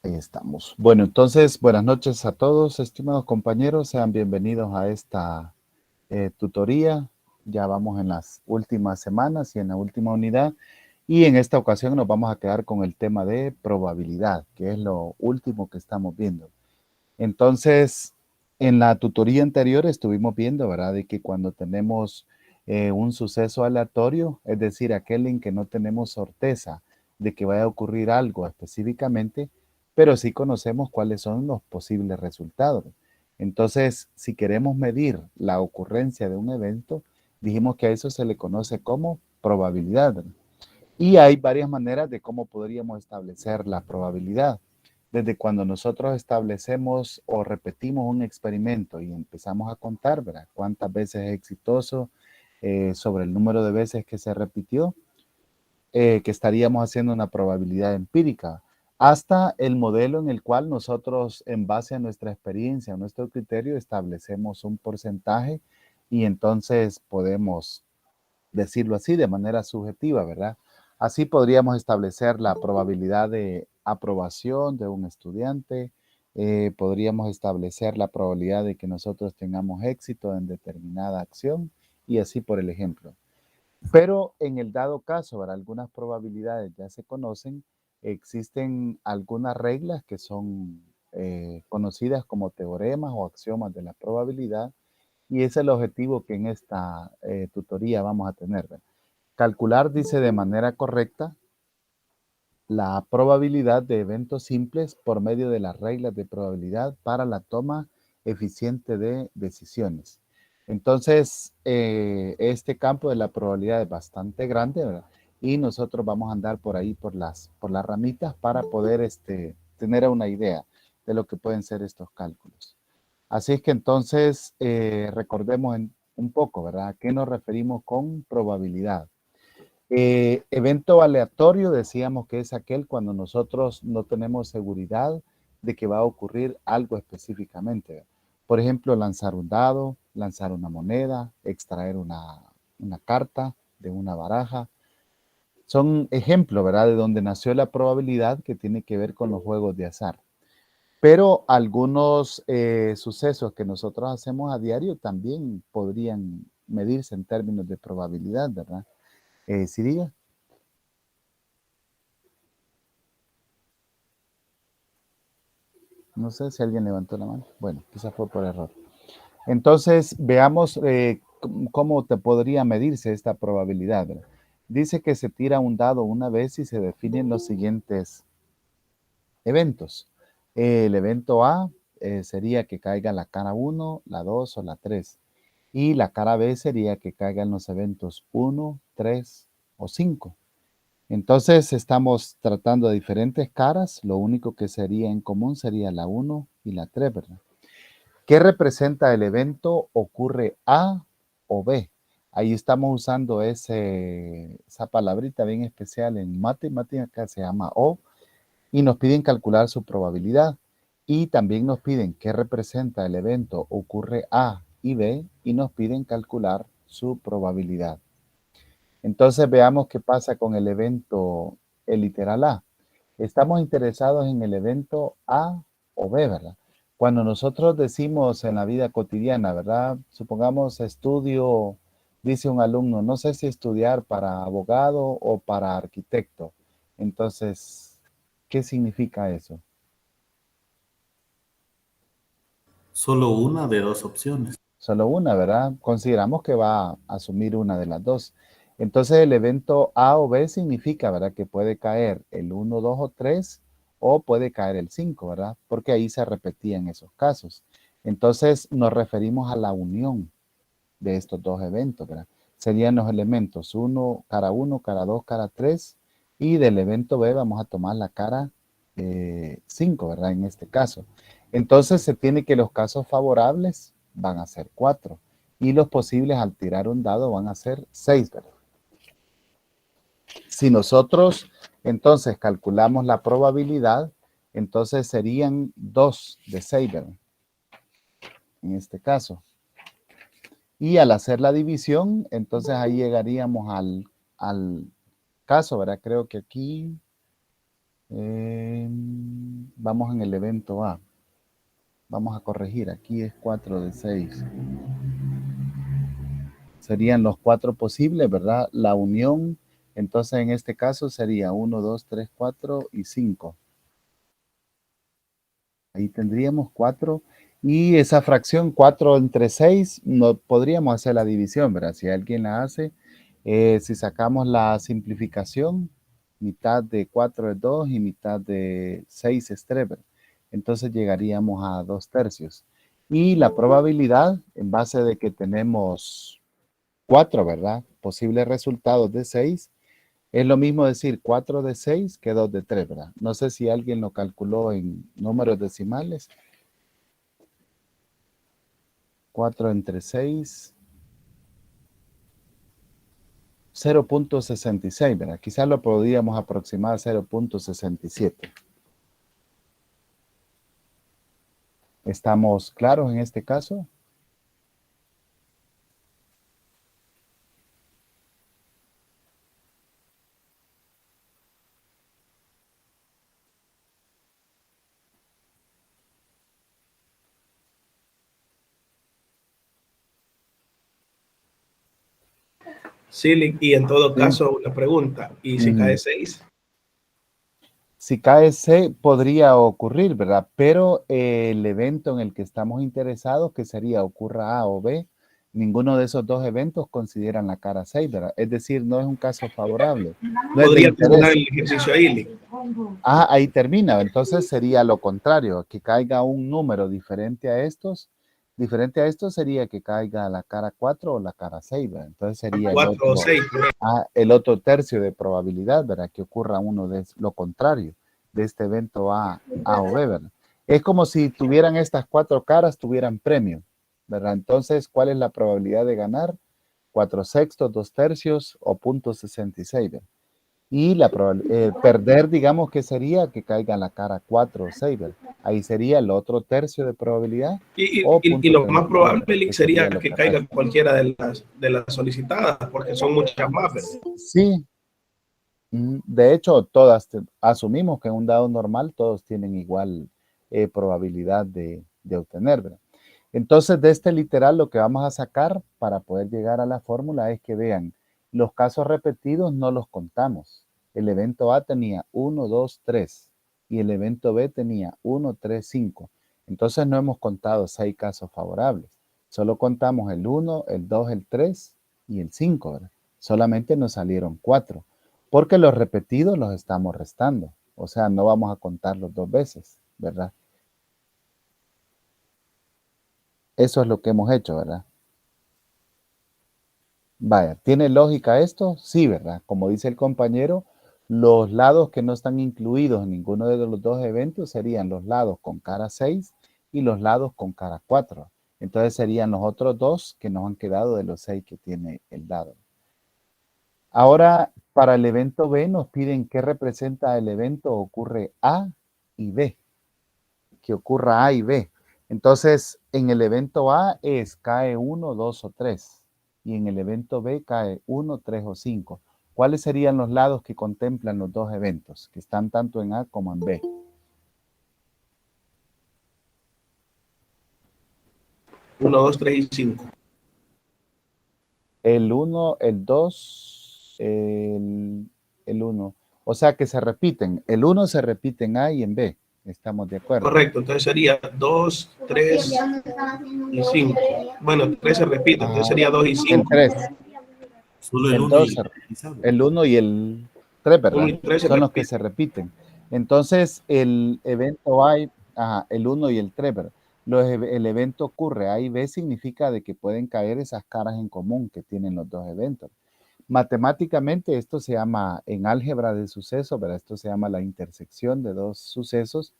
Ahí estamos. Bueno, entonces, buenas noches a todos, estimados compañeros. Sean bienvenidos a esta tutoría. Ya vamos en las últimas semanas y en la última unidad. Y en esta ocasión nos vamos a quedar con el tema de probabilidad, que es lo último que estamos viendo. Entonces, en la tutoría anterior estuvimos viendo, ¿verdad?, de que cuando tenemos un suceso aleatorio, es decir, aquel en que no tenemos certeza de que vaya a ocurrir algo específicamente, pero sí conocemos cuáles son los posibles resultados. Entonces, si queremos medir la ocurrencia de un evento, dijimos que a eso se le conoce como probabilidad, ¿verdad? Y hay varias maneras de cómo podríamos establecer la probabilidad. Desde cuando nosotros establecemos o repetimos un experimento y empezamos a contar, ¿verdad?, cuántas veces es exitoso, sobre el número de veces que se repitió, que estaríamos haciendo una probabilidad empírica, hasta el modelo en el cual nosotros, en base a nuestra experiencia, a nuestro criterio, establecemos un porcentaje y entonces podemos decirlo así, de manera subjetiva, ¿verdad? Así podríamos establecer la probabilidad de aprobación de un estudiante, podríamos establecer la probabilidad de que nosotros tengamos éxito en determinada acción y así por el ejemplo. Pero en el dado caso, ¿verdad?, algunas probabilidades ya se conocen, existen algunas reglas que son conocidas como teoremas o axiomas de la probabilidad, y ese es el objetivo que en esta tutoría vamos a tener, ¿verdad? Calcular, dice, de manera correcta la probabilidad de eventos simples por medio de las reglas de probabilidad para la toma eficiente de decisiones. Entonces, este campo de la probabilidad es bastante grande, ¿verdad? Y nosotros vamos a andar por ahí, por las ramitas, para poder tener una idea de lo que pueden ser estos cálculos. Así es que entonces recordemos un poco, ¿verdad?, a qué nos referimos con probabilidad. Evento aleatorio, decíamos que es aquel cuando nosotros no tenemos seguridad de que va a ocurrir algo específicamente. Por ejemplo, lanzar un dado, lanzar una moneda, extraer una carta de una baraja. Son ejemplos, ¿verdad?, de donde nació la probabilidad, que tiene que ver con los juegos de azar. Pero algunos sucesos que nosotros hacemos a diario también podrían medirse en términos de probabilidad, ¿verdad? ¿Sí diga? No sé si alguien levantó la mano. Bueno, quizás fue por error. Entonces, veamos cómo te podría medirse esta probabilidad, ¿verdad? Dice que se tira un dado una vez y se definen los siguientes eventos. El evento A sería que caiga la cara 1, la 2 o la 3. Y la cara B sería que caigan los eventos 1, 3 o 5. Entonces estamos tratando de diferentes caras. Lo único que sería en común sería la 1 y la 3, ¿verdad? ¿Qué representa el evento? ¿Ocurre A o B? Ahí estamos usando esa palabrita bien especial en matemática, se llama O, y nos piden calcular su probabilidad. Y también nos piden qué representa el evento, ocurre A y B, y nos piden calcular su probabilidad. Entonces veamos qué pasa con el evento, el literal A. Estamos interesados en el evento A o B, ¿verdad? Cuando nosotros decimos en la vida cotidiana, ¿verdad? Supongamos estudio, dice un alumno, no sé si estudiar para abogado o para arquitecto. Entonces, ¿qué significa eso? Solo una de dos opciones. Solo una, ¿verdad? Consideramos que va a asumir una de las dos. Entonces el evento A o B significa, ¿verdad?, que puede caer el 1, 2 o 3 o puede caer el 5, ¿verdad? Porque ahí se repetían esos casos. Entonces nos referimos a la unión de estos dos eventos, ¿verdad? Serían los elementos cara 1, cara 2, cara 3, y del evento B vamos a tomar la cara 5, ¿verdad? En este caso. Entonces se tiene que los casos favorables van a ser 4 y los posibles al tirar un dado van a ser 6, ¿verdad? Si nosotros entonces calculamos la probabilidad, entonces serían 2 de 6, ¿verdad? En este caso. Y al hacer la división, entonces ahí llegaríamos al caso, ¿verdad? Creo que aquí Vamos en el evento A. Vamos a corregir. Aquí es 4 de 6. Serían los 4 posibles, ¿verdad? La unión, entonces en este caso sería 1, 2, 3, 4 y 5. Ahí tendríamos 4. Y esa fracción 4 entre 6, no podríamos hacer la división, ¿verdad? Si alguien la hace, si sacamos la simplificación, mitad de 4 es 2 y mitad de 6 es 3, ¿verdad? Entonces llegaríamos a 2 tercios. Y la probabilidad, en base de que tenemos 4, ¿verdad? Posibles resultados de 6. Es lo mismo decir 4 de 6 que 2 de 3, ¿verdad? No sé si alguien lo calculó en números decimales. 4 entre 6, 0.66, ¿verdad? Quizás lo podríamos aproximar a 0.67. ¿Estamos claros en este caso? Sí, y en todo Sí. caso, una pregunta, ¿y si cae 6? Si cae C, podría ocurrir, ¿verdad? Pero el evento en el que estamos interesados, que sería ocurra A o B, ninguno de esos dos eventos consideran la cara 6, ¿verdad? Es decir, no es un caso favorable, no es de ¿Podría terminar interés. el ejercicio ahí? Ah, ahí termina. Entonces sería lo contrario, que caiga un número diferente a estos. Diferente a esto sería que caiga la cara 4 o la cara 6, ¿verdad? Entonces sería 4 o 6. el otro tercio de probabilidad, ¿verdad? Que ocurra uno de lo contrario de este evento A o B, ¿verdad? Es como si tuvieran estas 4 caras, tuvieran premio, ¿verdad? Entonces, ¿cuál es la probabilidad de ganar? 4 sextos, 2 tercios o .66, ¿verdad? Y perder, digamos que sería que caiga en la cara 4 o 6, ¿verdad? Ahí sería el otro tercio de probabilidad o Y lo más .39, ¿verdad? probable Que sería sería lo que caiga correcto. cualquiera de las solicitadas, porque son muchas más, ¿verdad? Sí, de hecho, todas asumimos que en un dado normal todos tienen igual probabilidad de obtener, ¿verdad? Entonces, de este literal lo que vamos a sacar para poder llegar a la fórmula es que vean, los casos repetidos no los contamos. El evento A tenía 1, 2, 3 y el evento B tenía 1, 3, 5. Entonces no hemos contado 6 casos favorables. Solo contamos el 1, el 2, el 3 y el 5, ¿verdad? Solamente nos salieron 4 porque los repetidos los estamos restando. O sea, no vamos a contarlos 2 veces, ¿verdad? Eso es lo que hemos hecho, ¿verdad? Vaya, ¿tiene lógica esto? Sí, ¿verdad? Como dice el compañero, los lados que no están incluidos en ninguno de los dos eventos serían los lados con cara 6 y los lados con cara 4. Entonces serían los otros dos que nos han quedado de los 6 que tiene el dado. Ahora, para el evento B nos piden qué representa el evento ocurre A y B. Que ocurra A y B. Entonces, en el evento A es cae 1, 2 o 3. Y en el evento B cae 1, 3 o 5. ¿Cuáles serían los lados que contemplan los dos eventos, que están tanto en A como en B? 1, 2, 3 y 5. El 1, el 2, el 1. O sea que se repiten. El 1 se repite en A y en B. Estamos de acuerdo. Correcto, entonces sería 2, 3 y 5. Bueno, 3 se repite, entonces sería 2 y El 5. 3, Solo el el 1 y 2, el utilizado. el 1 y el 3, 1 ¿verdad? y 3 se Son los que repiten. se repiten. Entonces, el evento A, el 1 y el 3, ¿verdad? El evento ocurre A y B significa de que pueden caer esas caras en común que tienen los dos eventos. Matemáticamente esto se llama, en álgebra de sucesos, ¿verdad? Esto se llama la intersección de dos sucesos,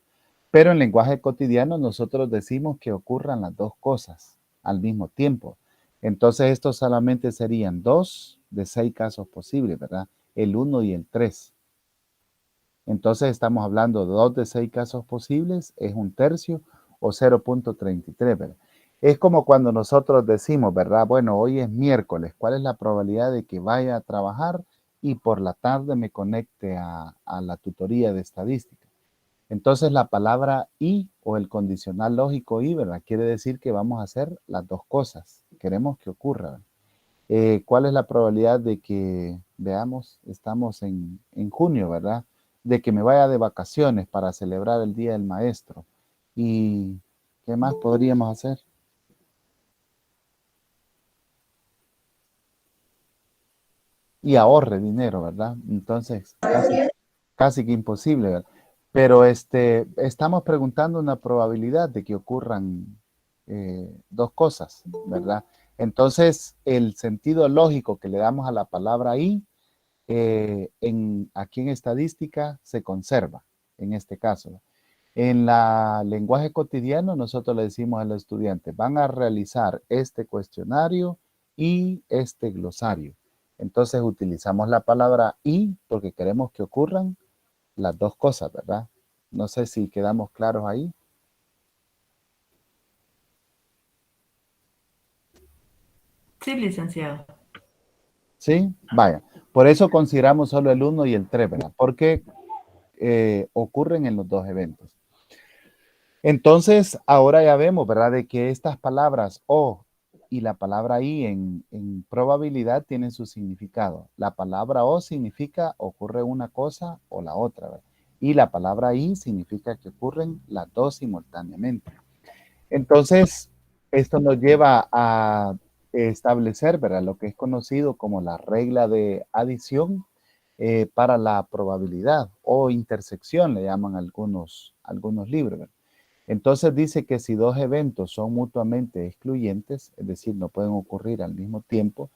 pero en lenguaje cotidiano nosotros decimos que ocurran las dos cosas al mismo tiempo. Entonces estos solamente serían 2 de 6 casos posibles, ¿verdad? El 1 y el 3. Entonces estamos hablando de 2 de 6 casos posibles, es un tercio o 0.33, ¿verdad? Es como cuando nosotros decimos, ¿verdad? Bueno, hoy es miércoles, ¿cuál es la probabilidad de que vaya a trabajar? y por la tarde me conecte a la tutoría de estadística. Entonces la palabra y o el condicional lógico y, ¿verdad? Quiere decir que vamos a hacer las dos cosas. Queremos que ocurra. ¿Cuál es la probabilidad de que, veamos, estamos en junio, ¿verdad? De que me vaya de vacaciones para celebrar el Día del Maestro. ¿Y qué más podríamos hacer? Y ahorre dinero, ¿verdad? Entonces, casi que imposible, ¿verdad? Pero estamos preguntando una probabilidad de que ocurran dos cosas, ¿verdad? Entonces, el sentido lógico que le damos a la palabra y, aquí en estadística se conserva, en este caso. En la lenguaje cotidiano, nosotros le decimos a los estudiantes, van a realizar este cuestionario y este glosario. Entonces utilizamos la palabra y porque queremos que ocurran las dos cosas, ¿verdad? No sé si quedamos claros ahí. Sí, licenciado. ¿Sí? Vaya. Por eso consideramos solo el 1 y el 3, ¿verdad? Porque ocurren en los dos eventos. Entonces, ahora ya vemos, ¿verdad? De que estas palabras o y la palabra y en probabilidad tienen su significado. La palabra o significa ocurre una cosa o la otra, ¿verdad? Y la palabra y significa que ocurren las dos simultáneamente. Entonces, esto nos lleva a establecer, ¿verdad? Lo que es conocido como la regla de adición para la probabilidad o intersección, le llaman algunos libros, ¿verdad? Entonces dice que si dos eventos son mutuamente excluyentes, es decir, no pueden ocurrir al mismo tiempo,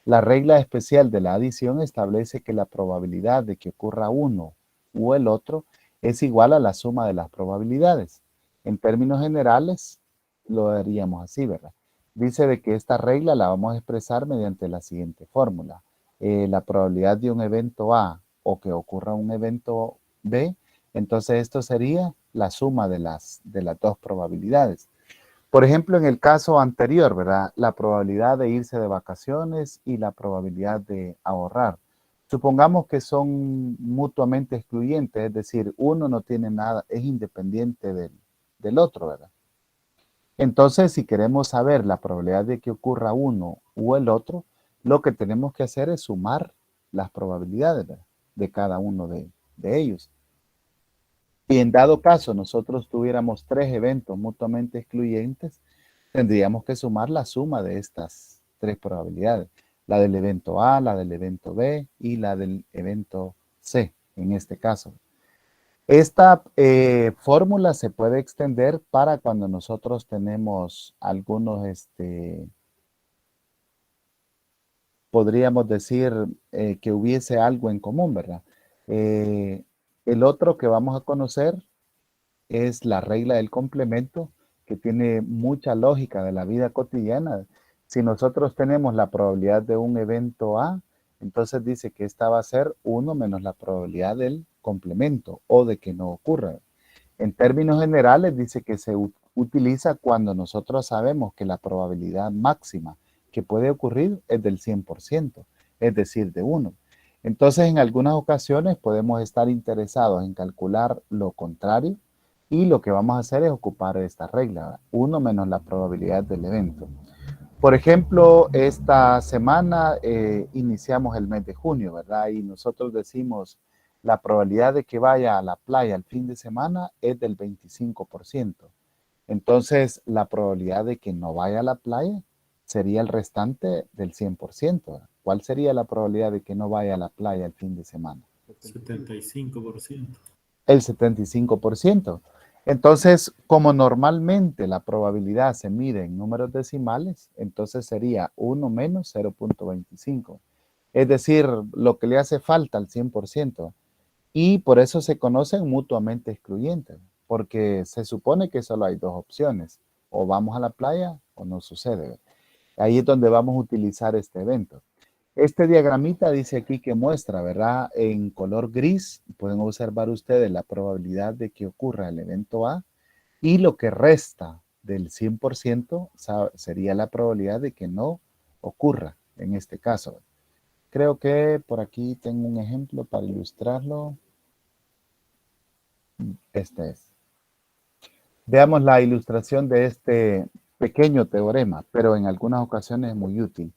la regla especial de la adición establece que la probabilidad de que ocurra uno u el otro es igual a la suma de las probabilidades. En términos generales, lo haríamos así, ¿verdad? Dice de que esta regla la vamos a expresar mediante la siguiente fórmula. La probabilidad de un evento A o que ocurra un evento B, entonces esto sería la suma de las dos probabilidades. Por ejemplo, en el caso anterior, ¿verdad? La probabilidad de irse de vacaciones y la probabilidad de ahorrar. Supongamos que son mutuamente excluyentes, es decir, uno no tiene nada, es independiente del otro, ¿verdad? Entonces, si queremos saber la probabilidad de que ocurra uno u el otro, lo que tenemos que hacer es sumar las probabilidades, ¿verdad? De cada uno de ellos. Y en dado caso nosotros tuviéramos tres eventos mutuamente excluyentes, tendríamos que sumar la suma de estas tres probabilidades. La del evento A, la del evento B y la del evento C, en este caso. Esta fórmula se puede extender para cuando nosotros tenemos algunos, podríamos decir que hubiese algo en común, ¿verdad? El otro que vamos a conocer es la regla del complemento, que tiene mucha lógica de la vida cotidiana. Si nosotros tenemos la probabilidad de un evento A, entonces dice que esta va a ser 1 menos la probabilidad del complemento o de que no ocurra. En términos generales dice que se utiliza cuando nosotros sabemos que la probabilidad máxima que puede ocurrir es del 100%, es decir, de 1. Entonces, en algunas ocasiones podemos estar interesados en calcular lo contrario y lo que vamos a hacer es ocupar esta regla, 1 menos la probabilidad del evento. Por ejemplo, esta semana iniciamos el mes de junio, ¿verdad? Y nosotros decimos la probabilidad de que vaya a la playa el fin de semana es del 25%. Entonces, la probabilidad de que no vaya a la playa sería el restante del 100%. ¿Cuál sería la probabilidad de que no vaya a la playa el fin de semana? 75%. El 75%. Entonces, como normalmente la probabilidad se mide en números decimales, entonces sería 1 menos 0.25. Es decir, lo que le hace falta al 100%. Y por eso se conocen mutuamente excluyentes, porque se supone que solo hay dos opciones, o vamos a la playa o no sucede. Ahí es donde vamos a utilizar este evento. Este diagramita dice aquí que muestra, ¿verdad? En color gris pueden observar ustedes la probabilidad de que ocurra el evento A y lo que resta del 100% sería la probabilidad de que no ocurra en este caso. ¿Ok? creo que por aquí tengo un ejemplo para ilustrarlo. Este es. Veamos la ilustración de este pequeño teorema, pero en algunas ocasiones es muy útil.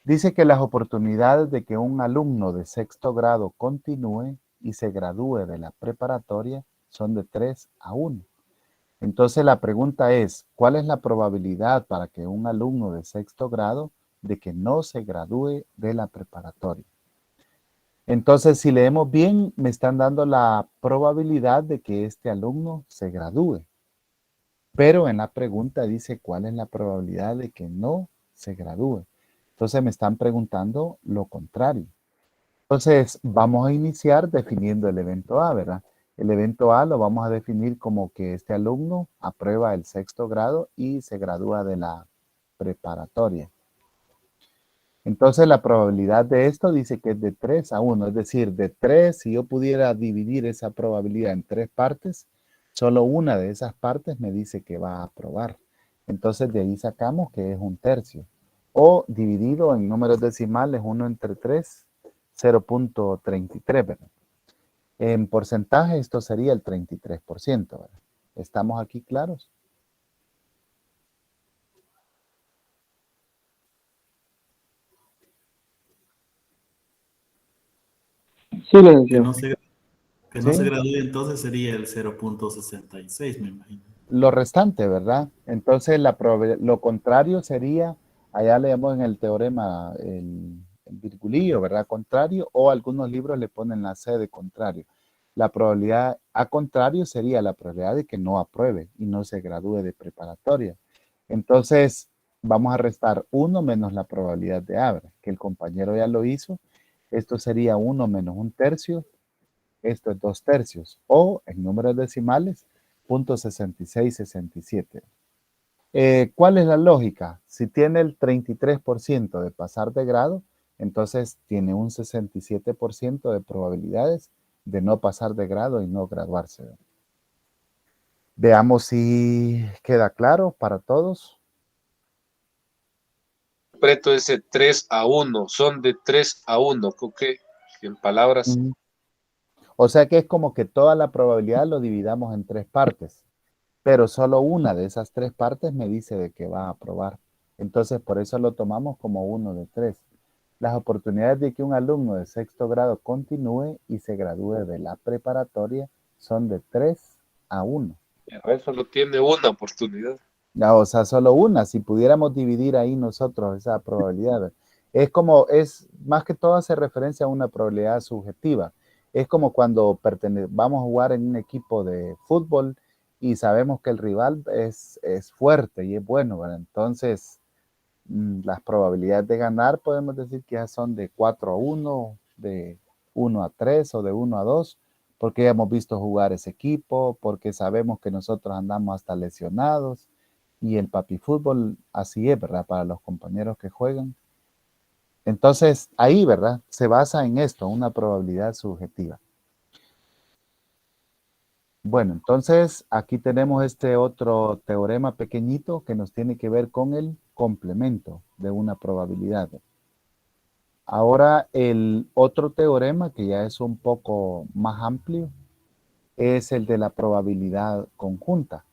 Dice que las oportunidades de que un alumno de sexto grado continúe y se gradúe de la preparatoria son de 3 a 1. Entonces la pregunta es, ¿cuál es la probabilidad para que un alumno de sexto grado de que no se gradúe de la preparatoria? Entonces, si leemos bien, me están dando la probabilidad de que este alumno se gradúe. Pero en la pregunta dice cuál es la probabilidad de que no se gradúe. Entonces me están preguntando lo contrario. Entonces vamos a iniciar definiendo el evento A, ¿verdad? El evento A lo vamos a definir como que este alumno aprueba el sexto grado y se gradúa de la preparatoria. Entonces la probabilidad de esto dice que es de 3 a 1, es decir, de 3, si yo pudiera dividir esa probabilidad en 3 partes, solo una de esas partes me dice que va a aprobar. Entonces de ahí sacamos que es un tercio. O dividido en números decimales, 1 entre 3, 0.33, ¿verdad? En porcentaje esto sería el 33%, ¿verdad? ¿Estamos aquí claros? Sí, Que licenciado. no se, que no se ¿Sí? gradúe entonces sería el 0.66, me imagino. Lo restante, ¿verdad? Entonces, lo contrario sería, allá leemos en el teorema el virgulillo, ¿verdad? Contrario, o algunos libros le ponen la C de contrario. La probabilidad a contrario sería la probabilidad de que no apruebe y no se gradúe de preparatoria. Entonces, vamos a restar 1 menos la probabilidad de A, ¿verdad? Que el compañero ya lo hizo. Esto sería 1 menos 1/3. Esto es 2/3. O en números decimales, 0.6667. ¿Cuál es la lógica? Si tiene el 33% de pasar de grado, entonces tiene un 67% de probabilidades de no pasar de grado y no graduarse. Veamos si queda claro para todos. Interpreto ese 3 a 1, son de 3 a 1, creo que en palabras. O sea que es como que toda la probabilidad lo dividamos en 3 partes, pero solo una de esas 3 partes me dice de que va a aprobar. Entonces, por eso lo tomamos como 1 de 3. Las oportunidades de que un alumno de sexto grado continúe y se gradúe de la preparatoria son de 3 a 1. Solo tiene una oportunidad. Ya, o sea, solo una. Si pudiéramos dividir ahí nosotros esa probabilidad. Es como, es más que todo hace referencia a una probabilidad subjetiva. Es como cuando vamos a jugar en un equipo de fútbol y sabemos que el rival es fuerte y es bueno, ¿verdad? Entonces, las probabilidades de ganar podemos decir que ya son de 4 a 1, de 1 a 3 o de 1 a 2, porque ya hemos visto jugar ese equipo, porque sabemos que nosotros andamos hasta lesionados y el papi fútbol así es, ¿verdad? Para los compañeros que juegan. Entonces, ahí, ¿verdad? Se basa en esto, una probabilidad subjetiva. Bueno, entonces aquí tenemos este otro teorema pequeñito que nos tiene que ver con el complemento de una probabilidad. Ahora el otro teorema que ya es un poco más amplio es el de la probabilidad conjunta.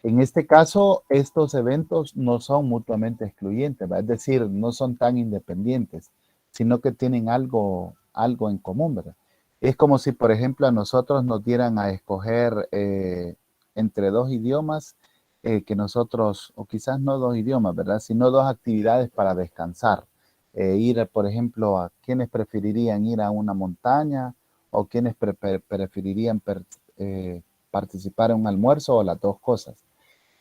En este caso, estos eventos no son mutuamente excluyentes, ¿verdad? Es decir, no son tan independientes, sino que tienen algo en común, ¿verdad? Es como si, por ejemplo, a nosotros nos dieran a escoger entre 2 idiomas que nosotros, o quizás no 2 idiomas, ¿verdad? Sino 2 actividades para descansar. Ir, por ejemplo, a quienes preferirían ir a una montaña o quienes preferirían participar en un almuerzo o las 2 cosas.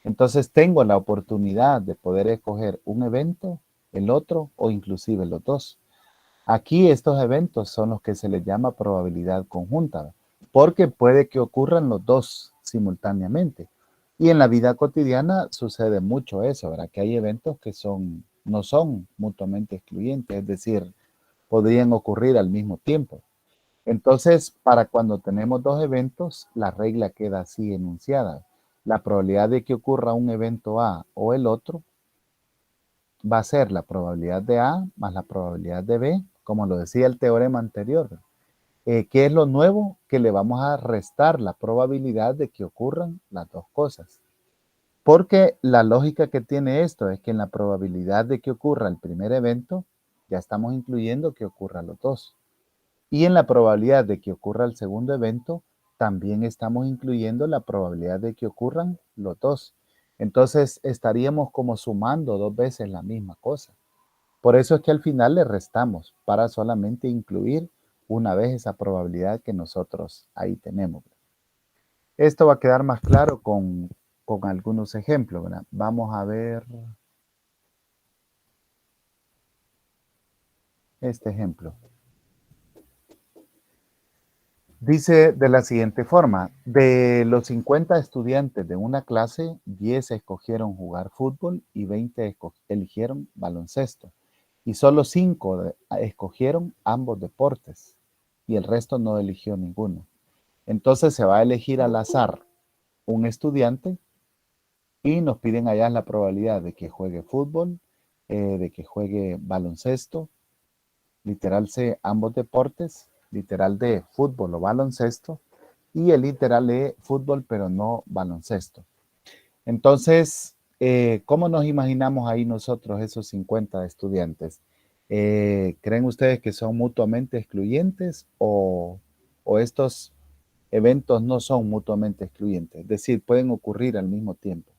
Entonces tengo la oportunidad de poder escoger un evento, el otro o inclusive los 2. Aquí estos eventos son los que se les llama probabilidad conjunta, porque puede que ocurran los 2 simultáneamente. Y en la vida cotidiana sucede mucho eso, ¿verdad? Que hay eventos que no son mutuamente excluyentes, es decir, podrían ocurrir al mismo tiempo. Entonces, para cuando tenemos 2 eventos, la regla queda así enunciada. La probabilidad de que ocurra un evento A o el otro va a ser la probabilidad de A más la probabilidad de B, como lo decía el teorema anterior. ¿Qué es lo nuevo? Que le vamos a restar la probabilidad de que ocurran las dos cosas. Porque la lógica que tiene esto es que en la probabilidad de que ocurra el primer evento, ya estamos incluyendo que ocurra los dos. Y en la probabilidad de que ocurra el segundo evento, también estamos incluyendo la probabilidad de que ocurran los dos. Entonces estaríamos como sumando dos veces la misma cosa. Por eso es que al final le restamos para solamente incluir una vez esa probabilidad que nosotros ahí tenemos. Esto va a quedar más claro con algunos ejemplos, ¿verdad? Vamos a ver este ejemplo. Dice de la siguiente forma, de los 50 estudiantes de una clase, 10 escogieron jugar fútbol y 20 eligieron baloncesto. Y solo 5 escogieron ambos deportes y el resto no eligió ninguno. Entonces se va a elegir al azar un estudiante y nos piden allá la probabilidad de que juegue fútbol, de que juegue baloncesto, literal C, ambos deportes, literal D, fútbol o baloncesto, y el literal E, fútbol pero no baloncesto. Entonces, ¿cómo nos imaginamos ahí nosotros esos 50 estudiantes? ¿Creen ustedes que son mutuamente excluyentes o estos eventos no son mutuamente excluyentes? Es decir, pueden ocurrir al mismo tiempo.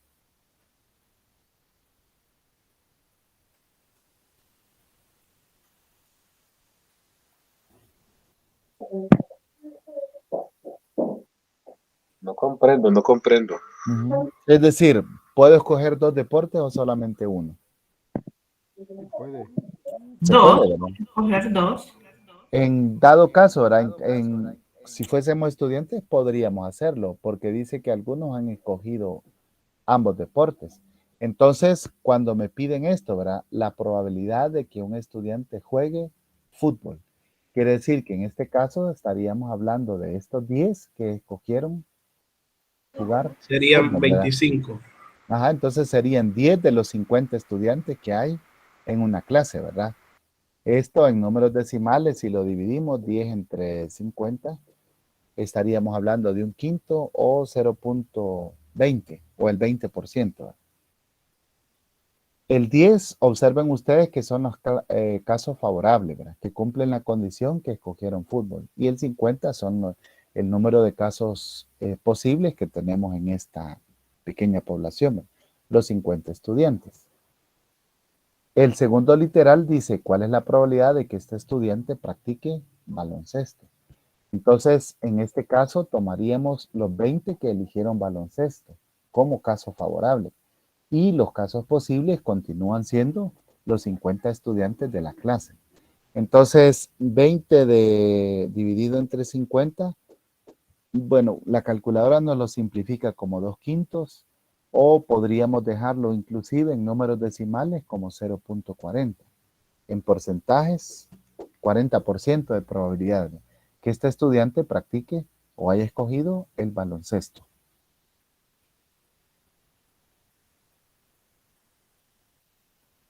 No comprendo, no comprendo. Es decir, ¿puedo escoger 2 deportes o solamente uno? Puede. Se Dos, puede, ¿verdad? coger dos. En dado caso, ¿verdad? Si fuésemos estudiantes, podríamos hacerlo, porque dice que algunos han escogido ambos deportes. Entonces, cuando me piden esto, ¿verdad? La probabilidad de que un estudiante juegue fútbol. Quiere decir que en este caso estaríamos hablando de estos 10 que escogieron jugar Serían fútbol, ¿verdad? 25. Ajá, entonces serían 10 de los 50 estudiantes que hay en una clase, ¿verdad? Esto en números decimales, si lo dividimos 10 entre 50, estaríamos hablando de un quinto o 0.20 o el 20%. El 10, observen ustedes que son los casos favorables, ¿verdad? Que cumplen la condición que escogieron fútbol. Y el 50 son el número de casos posibles que tenemos en esta pequeña población, ¿verdad? Los 50 estudiantes. El segundo literal dice cuál es la probabilidad de que este estudiante practique baloncesto. Entonces, en este caso, tomaríamos los 20 que eligieron baloncesto como caso favorable. Y los casos posibles continúan siendo los 50 estudiantes de la clase. Entonces, 20 dividido entre 50, bueno, la calculadora nos lo simplifica como 2 quintos o podríamos dejarlo inclusive en números decimales como 0.40. En porcentajes, 40% de probabilidad que este estudiante practique o haya escogido el baloncesto.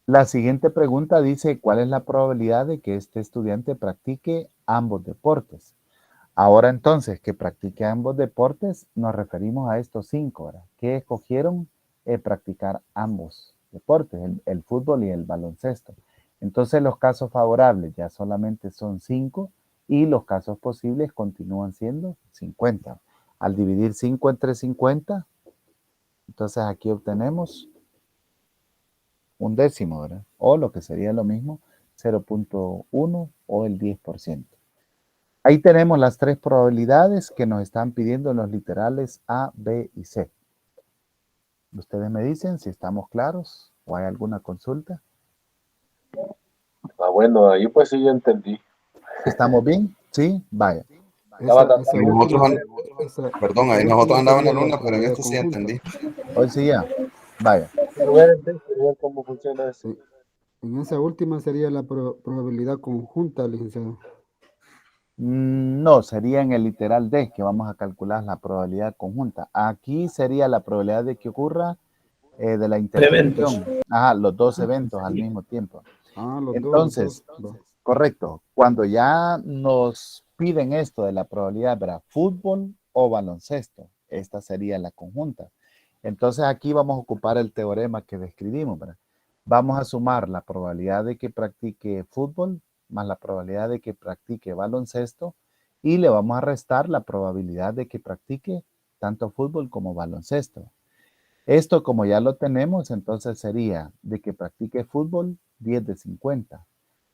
La siguiente pregunta dice, ¿cuál es la probabilidad de que este estudiante practique ambos deportes? Ahora entonces, que practique ambos deportes, nos referimos a estos 5, ¿verdad? Que escogieron practicar ambos deportes, el fútbol y el baloncesto. Entonces los casos favorables ya solamente son 5 y los casos posibles continúan siendo 50. Al dividir 5 entre 50, entonces aquí obtenemos un décimo, ¿verdad? O lo que sería lo mismo, 0.1 o el 10%. Ahí tenemos las 3 probabilidades que nos están pidiendo en los literales A, B y C. Ustedes me dicen si estamos claros o hay alguna consulta. Bueno, ahí pues sí yo entendí. ¿Estamos bien? Sí, vaya. Perdón, ahí nosotros andábamos en la luna, pero en esto sí entendí. Hoy sí ya. Vaya. Quiero ver cómo funciona eso. En esa última sería la probabilidad conjunta, licenciado. No, sería en el literal D que vamos a calcular la probabilidad conjunta. Aquí sería la probabilidad de que ocurra de la Eventos. intersección. Ajá, los dos eventos al mismo tiempo. Ah, Entonces, los dos. correcto, cuando ya nos piden esto de la probabilidad, ¿verdad? Fútbol o baloncesto, esta sería la conjunta. Entonces aquí vamos a ocupar el teorema que describimos, ¿verdad? Vamos a sumar la probabilidad de que practique fútbol más la probabilidad de que practique baloncesto y le vamos a restar la probabilidad de que practique tanto fútbol como baloncesto. Esto como ya lo tenemos, entonces sería de que practique fútbol 10 de 50,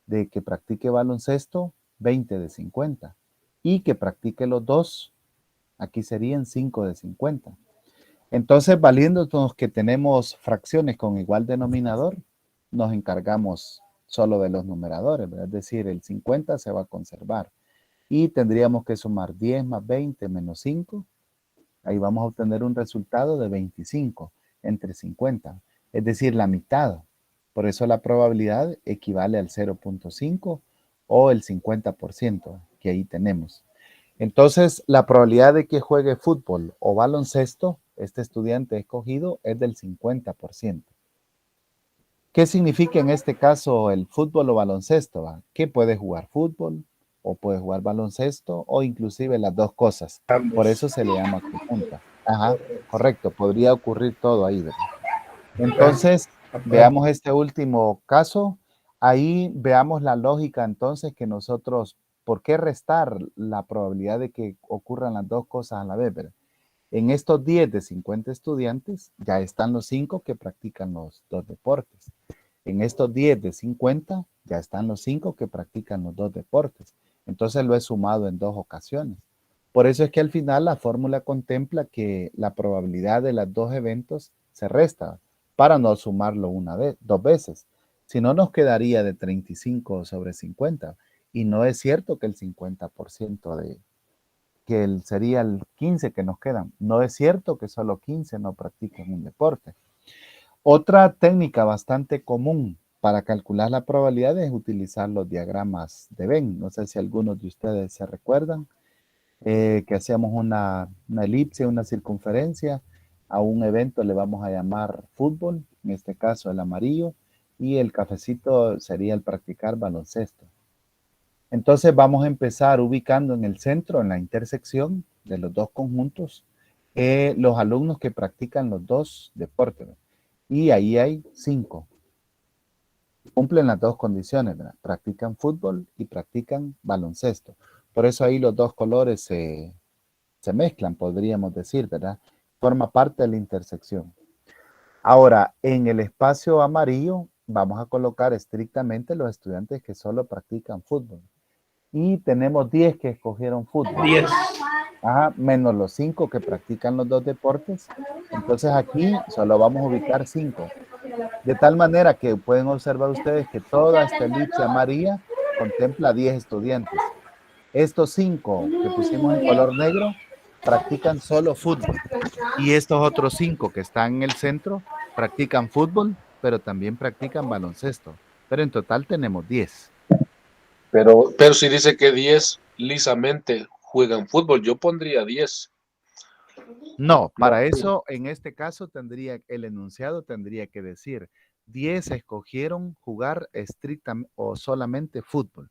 de que practique baloncesto 20 de 50 y que practique los dos, aquí serían 5 de 50. Entonces, valiéndonos que tenemos fracciones con igual denominador, nos encargamos solo de los numeradores, ¿verdad? Es decir, el 50 se va a conservar y tendríamos que sumar 10 más 20 menos 5. Ahí vamos a obtener un resultado de 25 entre 50, es decir, la mitad. Por eso la probabilidad equivale al 0.5 o el 50% que ahí tenemos. Entonces, la probabilidad de que juegue fútbol o baloncesto, este estudiante escogido, es del 50%. ¿Qué significa en este caso el fútbol o baloncesto? Que puede jugar fútbol o puede jugar baloncesto o inclusive las dos cosas. Por eso se le llama conjunta. Ajá, correcto, podría ocurrir todo ahí, ¿verdad? Entonces, veamos este último caso. Ahí veamos la lógica entonces que nosotros, ¿por qué restar la probabilidad de que ocurran las dos cosas a la vez, ¿verdad? En estos 10 de 50 estudiantes ya están los 5 que practican los dos deportes. En estos 10 de 50 ya están los 5 que practican los dos deportes. Entonces lo he sumado en 2 ocasiones. Por eso es que al final la fórmula contempla que la probabilidad de los 2 eventos se resta para no sumarlo dos veces. Si no, nos quedaría de 35 sobre 50. Y no es cierto que el 50% sería el 15 que nos quedan. No es cierto que solo 15 no practiquen un deporte. Otra técnica bastante común para calcular la probabilidad es utilizar los diagramas de Venn. No sé si algunos de ustedes se recuerdan que hacíamos una elipse, una circunferencia. A un evento le vamos a llamar fútbol, en este caso el amarillo, y el cafecito sería el practicar baloncesto. Entonces vamos a empezar ubicando en el centro, en la intersección de los dos conjuntos, los alumnos que practican los dos deportes. Y ahí hay 5. Cumplen las dos condiciones, ¿verdad? Practican fútbol y practican baloncesto. Por eso ahí los dos colores se mezclan, podríamos decir, ¿verdad? Forma parte de la intersección. Ahora, en el espacio amarillo vamos a colocar estrictamente los estudiantes que solo practican fútbol. Y tenemos 10 que escogieron fútbol. 10. Ajá, menos los 5 que practican los dos deportes. Entonces aquí solo vamos a ubicar 5. De tal manera que pueden observar ustedes que toda esta elipse amarilla contempla 10 estudiantes. Estos 5 que pusimos en color negro practican solo fútbol. Y estos otros 5 que están en el centro practican fútbol, pero también practican baloncesto. Pero en total tenemos 10. Pero si dice que 10 lisamente juegan fútbol, yo pondría 10. No, para eso, en este caso, el enunciado tendría que decir 10 escogieron jugar estrictamente o solamente fútbol.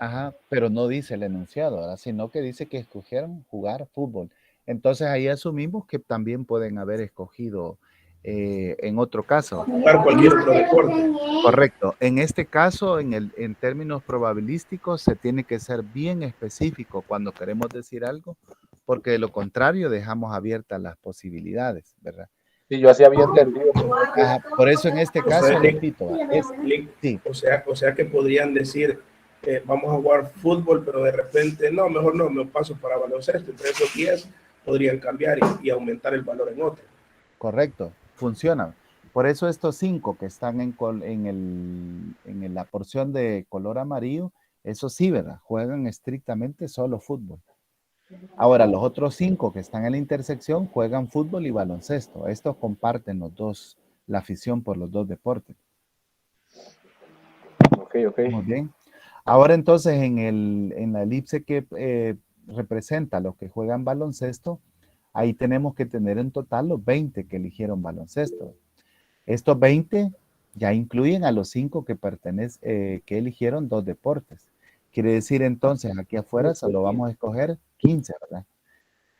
Ajá, pero no dice el enunciado, ¿verdad? Sino que dice que escogieron jugar fútbol. Entonces ahí asumimos que también pueden haber escogido en otro caso. Jugar cualquier otro deporte. Correcto. En este caso, en términos probabilísticos, se tiene que ser bien específico cuando queremos decir algo, porque de lo contrario dejamos abiertas las posibilidades, ¿verdad? Sí, yo así había entendido. Ajá, por eso en este caso, repito, sí. O sea que podrían decir, vamos a jugar fútbol, pero de repente, no, mejor no, me paso para baloncesto. Entre esos 10 podrían cambiar y aumentar el valor en otro. Correcto, funciona. Por eso estos 5 que están en la porción de color amarillo, eso sí, ¿verdad? Juegan estrictamente solo fútbol. Ahora, los otros 5 que están en la intersección juegan fútbol y baloncesto. Estos comparten la afición por los dos deportes. Ok. Muy bien. Ahora entonces en la elipse que representa los que juegan baloncesto, ahí tenemos que tener en total los 20 que eligieron baloncesto. Estos 20 ya incluyen a los 5 que eligieron 2 deportes. Quiere decir entonces aquí afuera solo vamos a escoger 15, ¿verdad?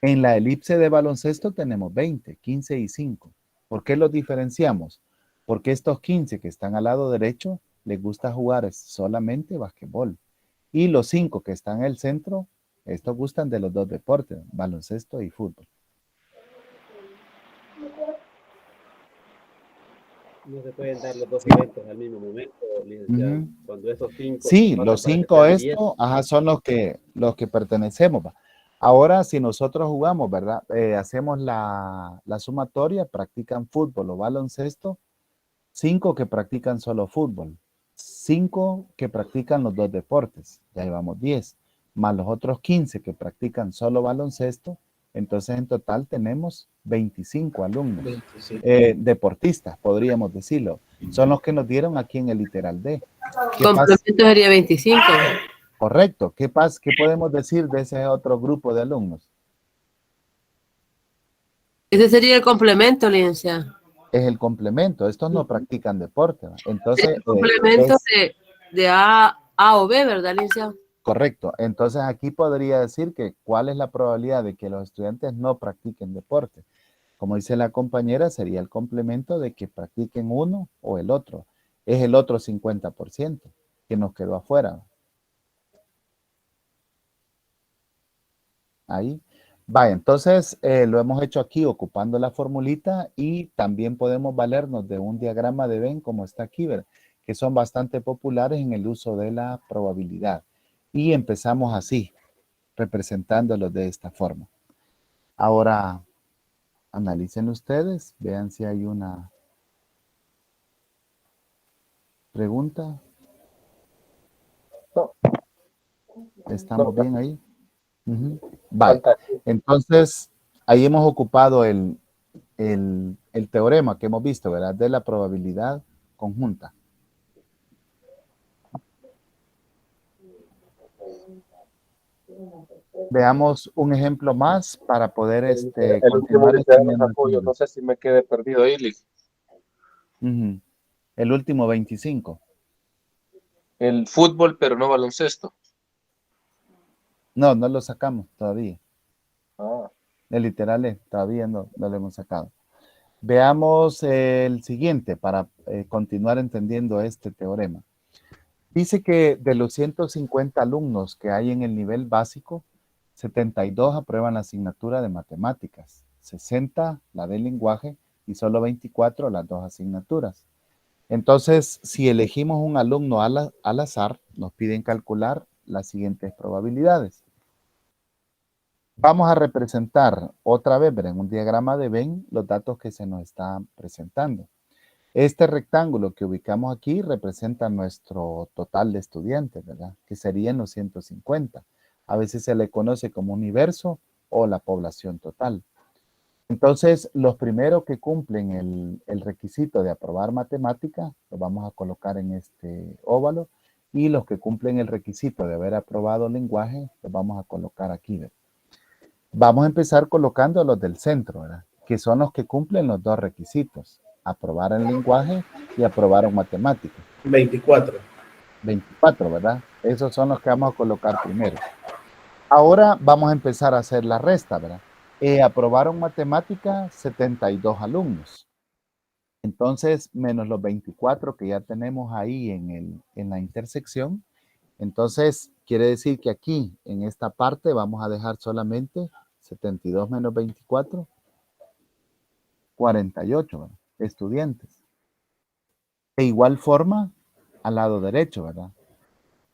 En la elipse de baloncesto tenemos 20, 15 y 5. ¿Por qué los diferenciamos? Porque estos 15 que están al lado derecho les gusta jugar solamente basquetbol. Y los 5 que están en el centro, estos gustan de los 2 deportes, baloncesto y fútbol. No se pueden dar los dos eventos al mismo momento, licenciado. Cuando esos 5 Sí, los 5 son los que pertenecemos. Va. Ahora, si nosotros jugamos, ¿verdad? Hacemos la sumatoria, practican fútbol o baloncesto, 5 que practican solo fútbol, 5 que practican los 2 deportes, ya llevamos 10, más los otros 15 que practican solo baloncesto, entonces en total tenemos 25 alumnos, 25. Deportistas, podríamos decirlo. Son los que nos dieron aquí en el literal D. Complemento sería 25. Correcto. ¿Qué podemos decir de ese otro grupo de alumnos? Ese sería el complemento, licenciado. Es el complemento. Estos no practican deporte. Entonces, el complemento de A o B, ¿verdad, licenciado? Correcto. Entonces aquí podría decir que cuál es la probabilidad de que los estudiantes no practiquen deporte. Como dice la compañera, sería el complemento de que practiquen uno o el otro. Es el otro 50% que nos quedó afuera. Ahí. Va, entonces lo hemos hecho aquí ocupando la formulita y también podemos valernos de un diagrama de Venn como está aquí, ¿verdad? Que son bastante populares en el uso de la probabilidad. Y empezamos así, representándolo de esta forma. Ahora, analicen ustedes, vean si hay una pregunta. ¿Estamos bien ahí? Vale. Entonces, ahí hemos ocupado el teorema que hemos visto, ¿verdad? De la probabilidad conjunta. Veamos un ejemplo más para poder el continuar. último no sé si me quedé perdido ahí, Liz. El último 25. El fútbol, pero no baloncesto. No, no lo sacamos todavía. Ah. El literal todavía no lo hemos sacado. Veamos el siguiente para continuar entendiendo este teorema. Dice que de los 150 alumnos que hay en el nivel básico, 72 aprueban la asignatura de matemáticas, 60 la de lenguaje y solo 24 las 2 asignaturas. Entonces, si elegimos un alumno al azar, nos piden calcular las siguientes probabilidades. Vamos a representar otra vez, en un diagrama de Venn, los datos que se nos están presentando. Este rectángulo que ubicamos aquí representa nuestro total de estudiantes, ¿verdad? Que serían los 150. A veces se le conoce como universo o la población total. Entonces, los primeros que cumplen el requisito de aprobar matemática, los vamos a colocar en este óvalo, y los que cumplen el requisito de haber aprobado lenguaje, los vamos a colocar aquí, ¿verdad? Vamos a empezar colocando los del centro, ¿verdad? Que son los que cumplen los 2 requisitos. Aprobar el lenguaje y aprobar en matemáticas. 24. 24, ¿verdad? Esos son los que vamos a colocar primero. Ahora vamos a empezar a hacer la resta, ¿verdad? Aprobaron matemática 72 alumnos. Entonces, menos los 24 que ya tenemos ahí en la intersección. Entonces, quiere decir que aquí, en esta parte, vamos a dejar solamente 72 menos 24, 48, ¿verdad? Estudiantes. De igual forma, al lado derecho, ¿verdad?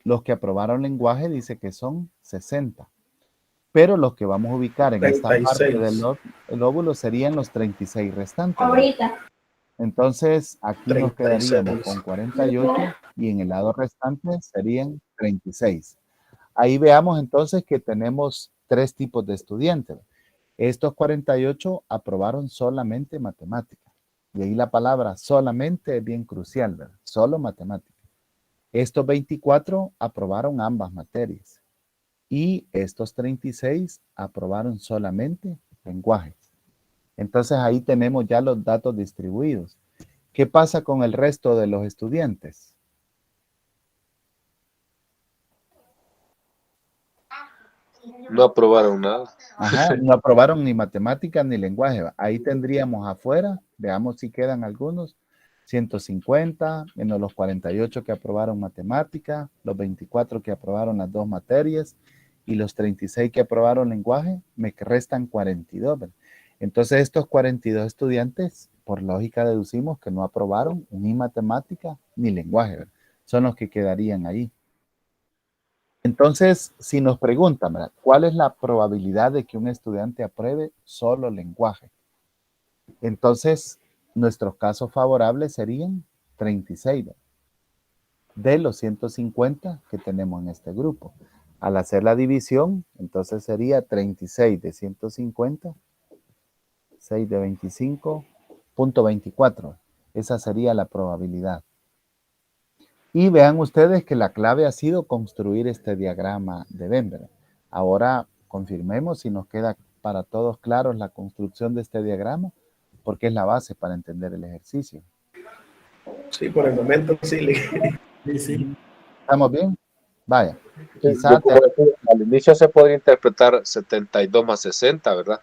Los que aprobaron lenguaje dice que son 60. Pero los que vamos a ubicar en 36. Esta parte del óvulo serían los 36 restantes. Ahorita. Entonces, aquí 36. Nos quedaríamos con 48 y en el lado restante serían 36. Ahí veamos entonces que tenemos 3 tipos de estudiantes. Estos 48 aprobaron solamente matemática. Y ahí la palabra solamente es bien crucial, ¿verdad? Solo matemática. Estos 24 aprobaron ambas materias. Y estos 36 aprobaron solamente lenguajes. Entonces ahí tenemos ya los datos distribuidos. ¿Qué pasa con el resto de los estudiantes? No aprobaron nada. Ajá, no aprobaron ni matemáticas ni lenguaje. Ahí tendríamos afuera, veamos si quedan algunos, 150, menos los 48 que aprobaron matemática, los 24 que aprobaron las 2 materias y los 36 que aprobaron lenguaje, me restan 42. ¿verdad? Entonces estos 42 estudiantes, por lógica deducimos que no aprobaron ni matemática ni lenguaje. ¿verdad? Son los que quedarían ahí. Entonces, si nos preguntan, ¿verdad? ¿Cuál es la probabilidad de que un estudiante apruebe solo lenguaje? Entonces, nuestros casos favorables serían 36, ¿verdad? De los 150 que tenemos en este grupo. Al hacer la división, entonces sería 36 de 150, 6 de 25.24. Esa sería la probabilidad. Y vean ustedes que la clave ha sido construir este diagrama de Venn. Ahora confirmemos si nos queda para todos claros la construcción de este diagrama, porque es la base para entender el ejercicio. Sí, por el momento sí. Sí. ¿Estamos bien? Vaya. Quizás al inicio se podría interpretar 72 más 60, ¿verdad?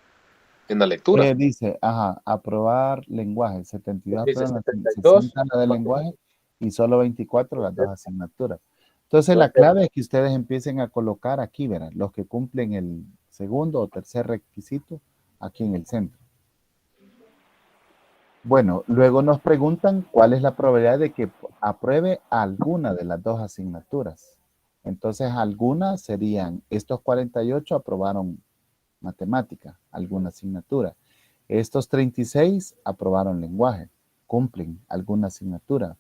En la lectura. Dice, ajá, aprobar lenguaje. 72 Dice aprueban, 72, 60 la de lenguaje y solo 24 las 2 asignaturas. Entonces la clave es que ustedes empiecen a colocar aquí, ¿verdad? Los que cumplen el segundo o tercer requisito aquí en el centro. Bueno, luego nos preguntan cuál es la probabilidad de que apruebe alguna de las 2 asignaturas. Entonces algunas serían, estos 48 aprobaron matemática, alguna asignatura. Estos 36 aprobaron lenguaje, cumplen alguna asignatura.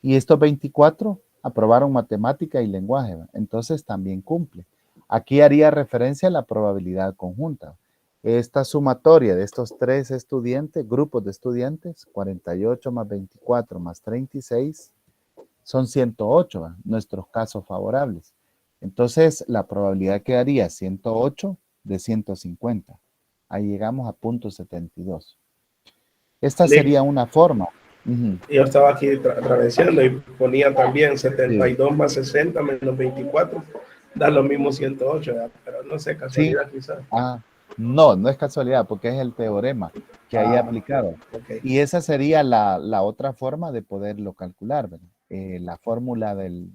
Y estos 24 aprobaron matemática y lenguaje, entonces también cumple. Aquí haría referencia a la probabilidad conjunta. Esta sumatoria de estos 3 estudiantes, grupos de estudiantes, 48 más 24 más 36, son 108, nuestros casos favorables. Entonces, la probabilidad quedaría 108 de 150. Ahí llegamos a 0.72. Esta sería una forma. Yo estaba aquí atravesando y ponía también 72 más 60 menos 24, da lo mismo 108, ¿verdad? Pero no sé, casualidad quizás. No, no es casualidad, porque es el teorema que hay aplicado. Okay. Y esa sería la otra forma de poderlo calcular, ¿verdad? La fórmula de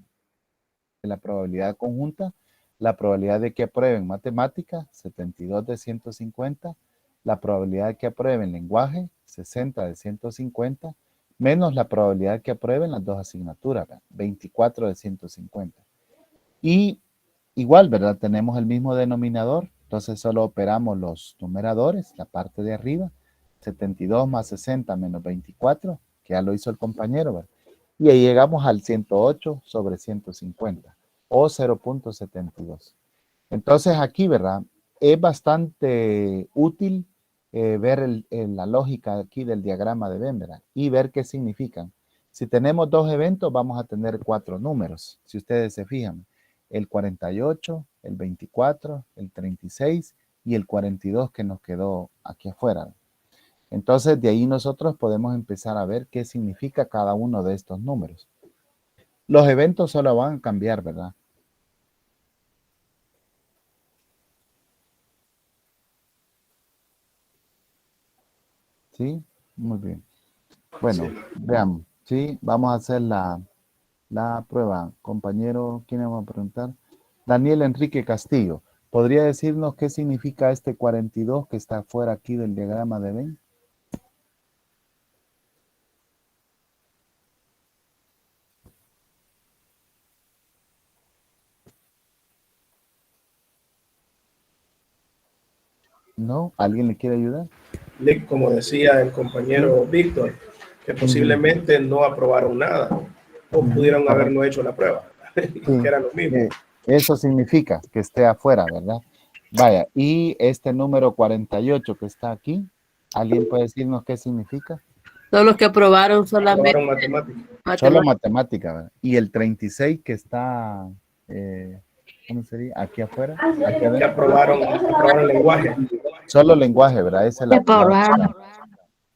la probabilidad conjunta, la probabilidad de que aprueben matemática, 72 de 150, la probabilidad de que aprueben lenguaje, 60 de 150, menos la probabilidad de que aprueben las 2 asignaturas, 24 de 150. Y igual, ¿verdad? Tenemos el mismo denominador, entonces solo operamos los numeradores, la parte de arriba, 72 más 60 menos 24, que ya lo hizo el compañero, ¿verdad? Y ahí llegamos al 108 sobre 150, o 0.72. Entonces aquí, ¿verdad? Es bastante útil ver la lógica aquí del diagrama de Venn, ¿verdad? Y ver qué significan. Si tenemos 2 eventos, vamos a tener 4 números, si ustedes se fijan. El 48, el 24, el 36 y el 42 que nos quedó aquí afuera. Entonces, de ahí nosotros podemos empezar a ver qué significa cada uno de estos números. Los eventos solo van a cambiar, ¿verdad? ¿Sí? Muy bien. Bueno, veamos. ¿Sí? Vamos a hacer la prueba. Compañero, ¿quién va a preguntar? Daniel Enrique Castillo. ¿Podría decirnos qué significa este 42 que está fuera aquí del diagrama de Venn? ¿No? ¿Alguien le quiere ayudar? Como decía el compañero Víctor, que posiblemente no aprobaron nada o pudieron haber no hecho la prueba, que era lo mismo. Eso significa que esté afuera, ¿verdad? Vaya, y este número 48 que está aquí, ¿alguien puede decirnos qué significa? Todos los que aprobaron solamente Aprobaron matemática. Solo matemática, ¿verdad? Y el 36 que está, ¿cómo sería? Aquí afuera. Que aprobaron lenguaje. Solo lenguaje, ¿verdad? Esa es la Aprobaron.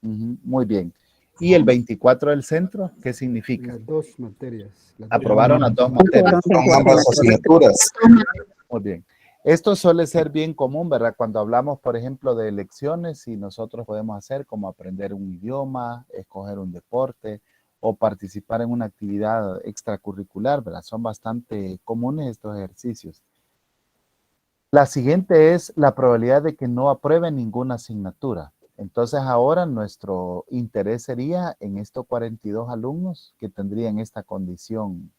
Ujú, muy bien. ¿Y el 24 del centro? ¿Qué significa? Las dos materias. Las dos Aprobaron las dos materias. Son ambas asignaturas. Muy bien. Esto suele ser bien común, ¿verdad? Cuando hablamos, por ejemplo, de elecciones y nosotros podemos hacer como aprender un idioma, escoger un deporte o participar en una actividad extracurricular, ¿verdad? Son bastante comunes estos ejercicios. La siguiente es la probabilidad de que no aprueben ninguna asignatura. Entonces ahora nuestro interés sería en estos 42 alumnos que tendrían esta condición,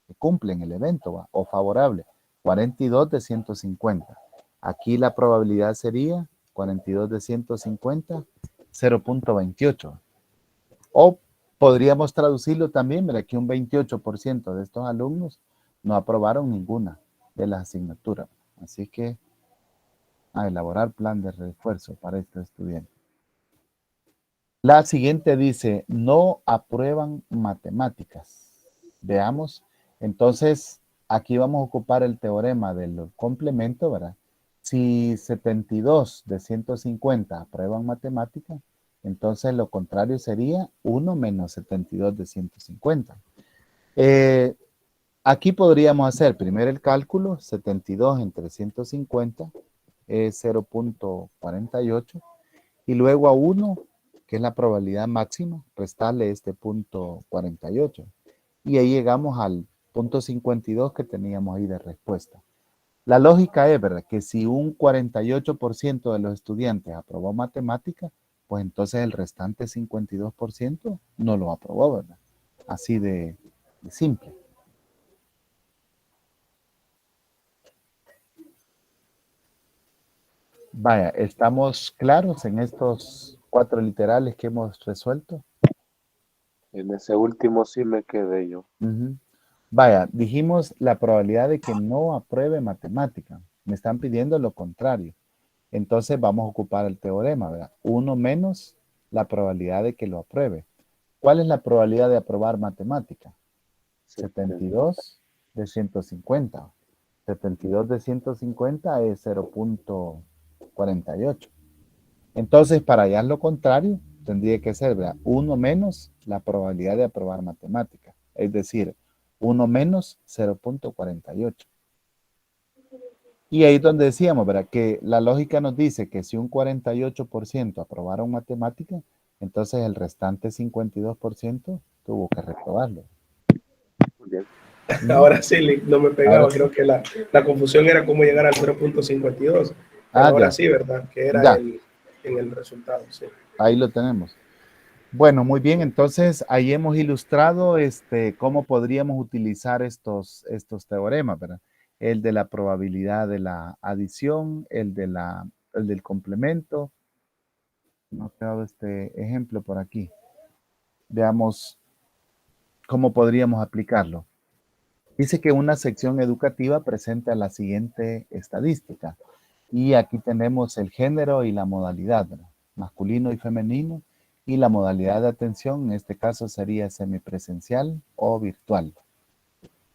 que cumplen el evento, ¿va? O favorable. 42 de 150. Aquí la probabilidad sería 42 de 150, 0.28. O podríamos traducirlo también, mira, que un 28% de estos alumnos no aprobaron ninguna de las asignaturas. Así que a elaborar plan de refuerzo para estos estudiantes. La siguiente dice, no aprueban matemáticas. Veamos, entonces aquí vamos a ocupar el teorema del complemento, ¿verdad? Si 72 de 150 aprueban matemáticas, entonces lo contrario sería 1 menos 72 de 150. Aquí podríamos hacer primero el cálculo, 72 entre 150 es 0.48, y luego a 1, que es la probabilidad máxima, restarle este punto 48. Y ahí llegamos al punto 52 que teníamos ahí de respuesta. La lógica es, ¿verdad?, que si un 48% de los estudiantes aprobó matemática, pues entonces el restante 52% no lo aprobó, ¿verdad? Así de simple. Vaya, ¿estamos claros en estos 4 literales que hemos resuelto? En ese último sí me quedé yo. Vaya, dijimos la probabilidad de que no apruebe matemática. Me están pidiendo lo contrario. Entonces vamos a ocupar el teorema, ¿verdad? 1 menos la probabilidad de que lo apruebe. ¿Cuál es la probabilidad de aprobar matemática? 72 de 150. 72 de 150 es 0.48. Entonces, para hallar lo contrario, tendría que ser, ¿verdad?, 1 menos la probabilidad de aprobar matemática. Es decir, 1 menos 0.48. Y ahí es donde decíamos, ¿verdad?, que la lógica nos dice que si un 48% aprobaron matemática, entonces el restante 52% tuvo que reprobarlo. Muy bien. Ahora sí, no me pegaba. Ahora sí. Creo que la confusión era cómo llegar al 0.52. Pero ahora Ya. sí, ¿verdad? Que era Ya. en el resultado, sí. Ahí lo tenemos. Bueno, muy bien. Entonces, ahí hemos ilustrado cómo podríamos utilizar estos teoremas, ¿verdad? El de la probabilidad de la adición, el del complemento. No ha quedado este ejemplo por aquí. Veamos cómo podríamos aplicarlo. Dice que una sección educativa presenta la siguiente estadística. Y aquí tenemos el género y la modalidad, ¿verdad?, masculino y femenino, y la modalidad de atención, en este caso sería semipresencial o virtual.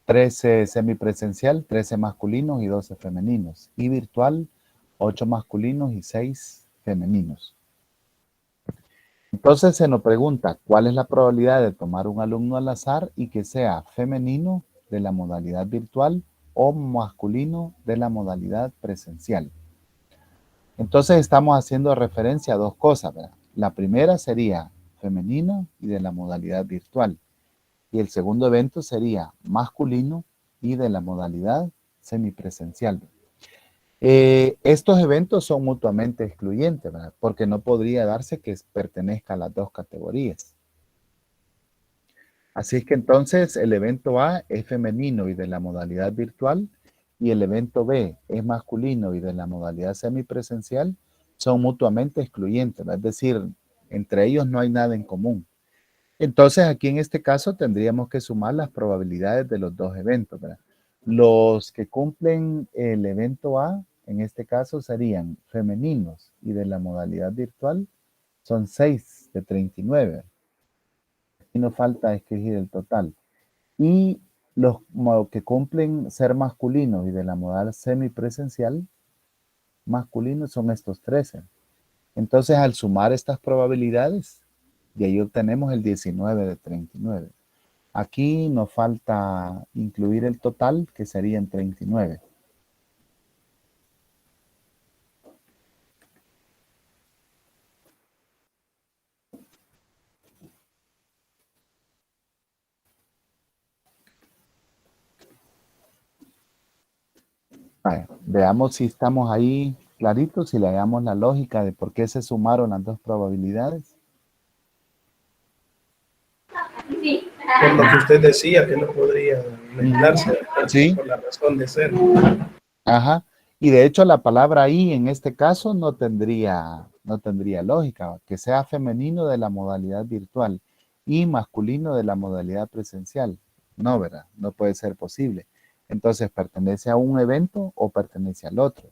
13 semipresencial, 13 masculinos y 12 femeninos. Y virtual, 8 masculinos y 6 femeninos. Entonces se nos pregunta, ¿cuál es la probabilidad de tomar un alumno al azar y que sea femenino de la modalidad virtual o masculino de la modalidad presencial? Entonces estamos haciendo referencia a dos cosas, ¿verdad? La primera sería femenino y de la modalidad virtual. Y el segundo evento sería masculino y de la modalidad semipresencial. Estos eventos son mutuamente excluyentes, ¿verdad?, porque no podría darse que pertenezca a las dos categorías. Así es que entonces el evento A es femenino y de la modalidad virtual, y el evento B es masculino y de la modalidad semipresencial, son mutuamente excluyentes, ¿verdad? Es decir, entre ellos no hay nada en común. Entonces aquí en este caso tendríamos que sumar las probabilidades de los dos eventos, ¿verdad? Los que cumplen el evento A, en este caso serían femeninos y de la modalidad virtual, son 6 de 39. Aquí nos falta escribir el total. Y los que cumplen ser masculinos y de la modalidad semipresencial masculino son estos 13. Entonces, al sumar estas probabilidades, de ahí obtenemos el 19 de 39. Aquí nos falta incluir el total, que serían 39. Vaya, veamos si estamos ahí claritos, si le damos la lógica de por qué se sumaron las dos probabilidades. Por lo que usted decía, que no podría mezclarse Sí. por la razón de ser. Ajá. Y de hecho la palabra ahí en este caso no tendría lógica, que sea femenino de la modalidad virtual y masculino de la modalidad presencial. No, ¿verdad? No puede ser posible. Entonces, ¿pertenece a un evento o pertenece al otro?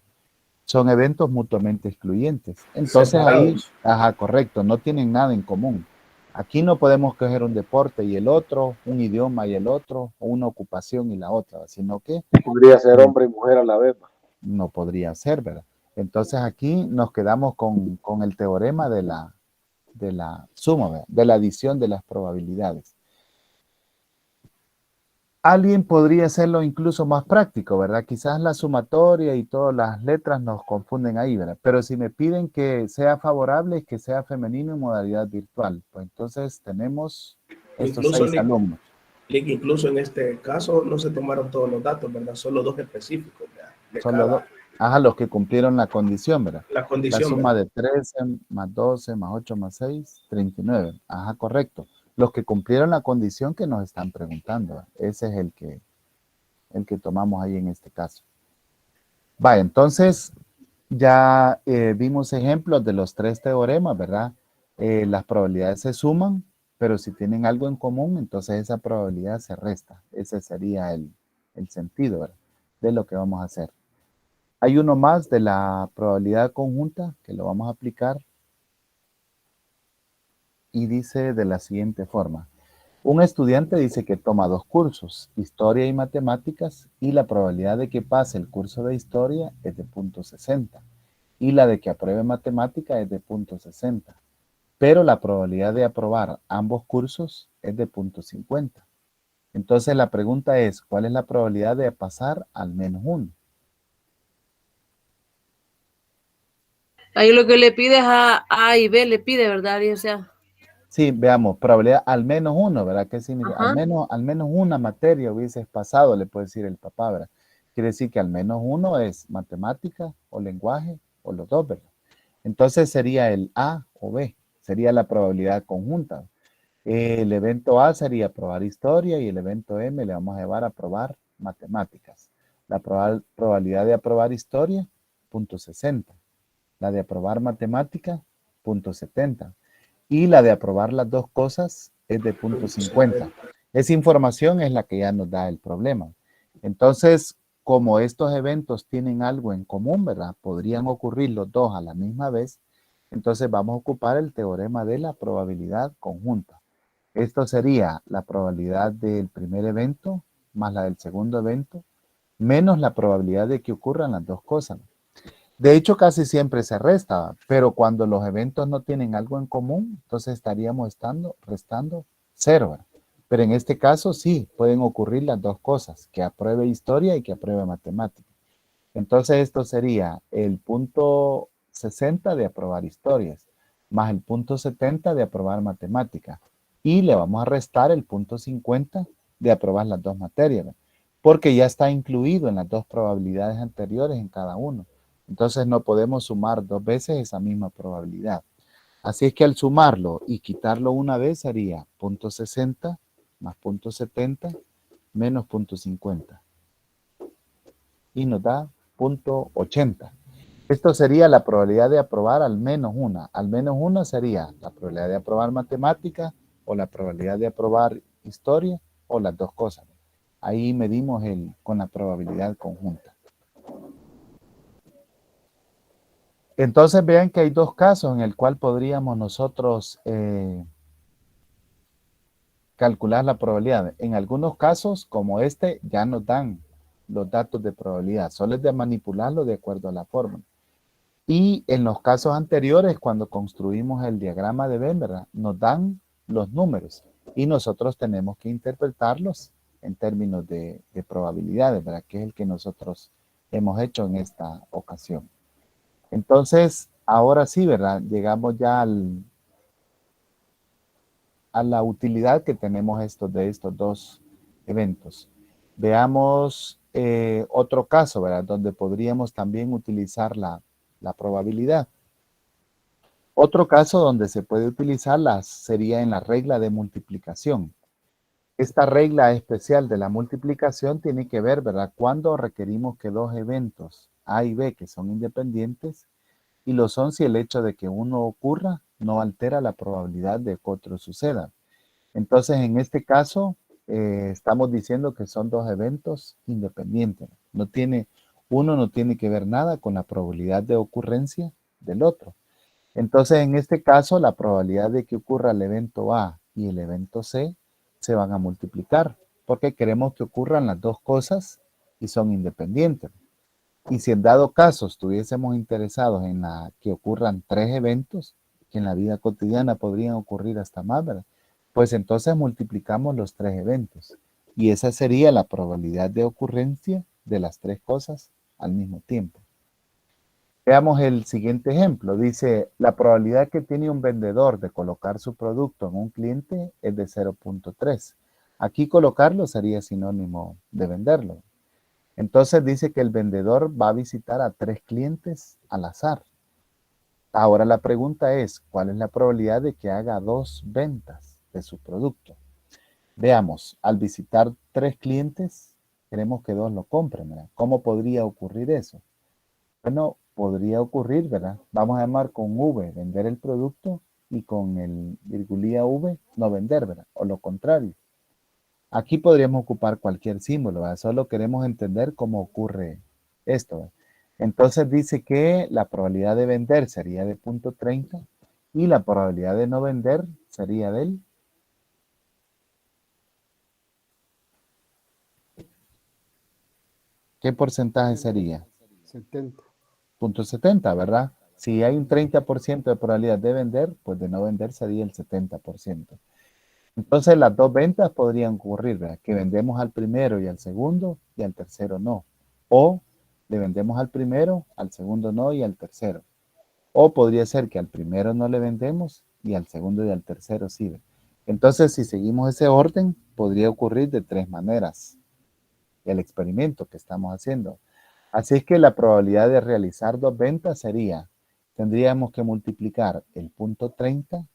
Son eventos mutuamente excluyentes. Entonces ahí, Separados. ajá, correcto, no tienen nada en común. Aquí no podemos coger un deporte y el otro, un idioma y el otro, o una ocupación y la otra, sino que Podría ser hombre y mujer a la vez. no podría ser, ¿verdad? Entonces aquí nos quedamos con el teorema de la suma, ¿verdad? De la adición de las probabilidades. Alguien podría hacerlo incluso más práctico, ¿verdad? Quizás la sumatoria y todas las letras nos confunden ahí, ¿verdad? Pero si me piden que sea favorable y que sea femenino en modalidad virtual, pues entonces tenemos estos Incluso, 6 alumnos. incluso en este caso no se tomaron todos los datos, ¿verdad? Solo 2 específicos de Solo cada ajá, los que cumplieron la condición, ¿verdad? la La condición, suma ¿verdad? de 13 más 12 más 8 más 6, 39. Ajá, correcto. Los que cumplieron la condición que nos están preguntando, ¿verdad? Ese es el que tomamos ahí en este caso. Va, entonces ya vimos ejemplos de los 3 teoremas, ¿verdad? Las probabilidades se suman, pero si tienen algo en común, entonces esa probabilidad se resta. Ese sería el sentido, ¿verdad? De lo que vamos a hacer. Hay uno más de la probabilidad conjunta que lo vamos a aplicar y dice de la siguiente forma. Un estudiante dice que toma 2 cursos, historia y matemáticas, y la probabilidad de que pase el curso de historia es de 0.60 y la de que apruebe matemática es de 0.60, pero la probabilidad de aprobar ambos cursos es de 0.50. Entonces la pregunta es, ¿cuál es la probabilidad de pasar al menos 1? Ahí lo que le pide es A y B, le pide, ¿verdad? O sea, Sí, veamos, probabilidad al menos 1, ¿verdad? ¿Qué significa? ajá. Al menos una materia hubieses pasado, le puede decir el papá, ¿verdad? Quiere decir que al menos 1 es matemática o lenguaje o los dos, ¿verdad? Entonces sería el A o B, sería la probabilidad conjunta. El evento A sería aprobar historia y el evento M le vamos a llevar a aprobar matemáticas. La probabilidad de aprobar historia, 0.60. La de aprobar matemática, 0.70. Y la de aprobar las dos cosas es de 0.50. Esa información es la que ya nos da el problema. Entonces, como estos eventos tienen algo en común, ¿verdad? Podrían ocurrir los dos a la misma vez. Entonces vamos a ocupar el teorema de la probabilidad conjunta. Esto sería la probabilidad del primer evento más la del segundo evento, menos la probabilidad de que ocurran las dos cosas. De hecho, casi siempre se resta, pero cuando los eventos no tienen algo en común, entonces estaríamos restando 0. Pero en este caso sí, pueden ocurrir las dos cosas, que apruebe historia y que apruebe matemática. Entonces esto sería el 0.60 de aprobar historias, más el 0.70 de aprobar matemática. Y le vamos a restar el 0.50 de aprobar las dos materias, porque ya está incluido en las dos probabilidades anteriores en cada uno. Entonces no podemos sumar 2 veces esa misma probabilidad. Así es que al sumarlo y quitarlo una vez sería 0.60 más 0.70 menos 0.50. Y nos da 0.80. Esto sería la probabilidad de aprobar al menos una. Al menos una sería la probabilidad de aprobar matemática o la probabilidad de aprobar historia o las dos cosas. Ahí medimos con la probabilidad conjunta. Entonces vean que hay dos casos en el cual podríamos nosotros calcular la probabilidad. En algunos casos, como este, ya nos dan los datos de probabilidad. Solo es de manipularlo de acuerdo a la fórmula. Y en los casos anteriores, cuando construimos el diagrama de Venn, ¿verdad? Nos dan los números y nosotros tenemos que interpretarlos en términos de probabilidades, ¿verdad? Que es el que nosotros hemos hecho en esta ocasión. Entonces, ahora sí, ¿verdad? Llegamos ya a la utilidad que tenemos de estos dos eventos. Veamos otro caso, ¿verdad? Donde podríamos también utilizar la probabilidad. Otro caso donde se puede utilizarla sería en la regla de multiplicación. Esta regla especial de la multiplicación tiene que ver, ¿verdad? Cuando requerimos que dos eventos A y B, que son independientes, y lo son si el hecho de que uno ocurra no altera la probabilidad de que otro suceda. Entonces, en este caso, estamos diciendo que son dos eventos independientes. Uno no tiene que ver nada con la probabilidad de ocurrencia del otro. Entonces, en este caso, la probabilidad de que ocurra el evento A y el evento C se van a multiplicar, porque queremos que ocurran las dos cosas y son independientes. Y si en dado caso estuviésemos interesados en que ocurran tres eventos, que en la vida cotidiana podrían ocurrir hasta más, ¿verdad? Pues entonces multiplicamos los tres eventos. Y esa sería la probabilidad de ocurrencia de las tres cosas al mismo tiempo. Veamos el siguiente ejemplo. Dice, la probabilidad que tiene un vendedor de colocar su producto en un cliente es de 0.3. Aquí colocarlo sería sinónimo de venderlo. Entonces dice que el vendedor va a visitar a 3 clientes al azar. Ahora la pregunta es, ¿cuál es la probabilidad de que haga 2 ventas de su producto? Veamos, al visitar 3 clientes, queremos que 2 lo compren, ¿verdad? ¿Cómo podría ocurrir eso? Bueno, podría ocurrir, ¿verdad? Vamos a llamar con V, vender el producto, y con el virgulía V, no vender, ¿verdad? O lo contrario. Aquí podríamos ocupar cualquier símbolo, ¿verdad? Solo queremos entender cómo ocurre esto, ¿verdad? Entonces dice que la probabilidad de vender sería de 0.30 y la probabilidad de no vender sería del... ¿Qué porcentaje sería? 70. 0.70, ¿verdad? Si hay un 30% de probabilidad de vender, pues de no vender sería el 70%. Entonces las dos ventas podrían ocurrir, ¿verdad? Que vendemos al primero y al segundo y al tercero no. O le vendemos al primero, al segundo no y al tercero. O podría ser que al primero no le vendemos y al segundo y al tercero sí. Entonces, si seguimos ese orden, podría ocurrir de 3 maneras el experimento que estamos haciendo. Así es que la probabilidad de realizar 2 ventas sería, tendríamos que multiplicar el punto 30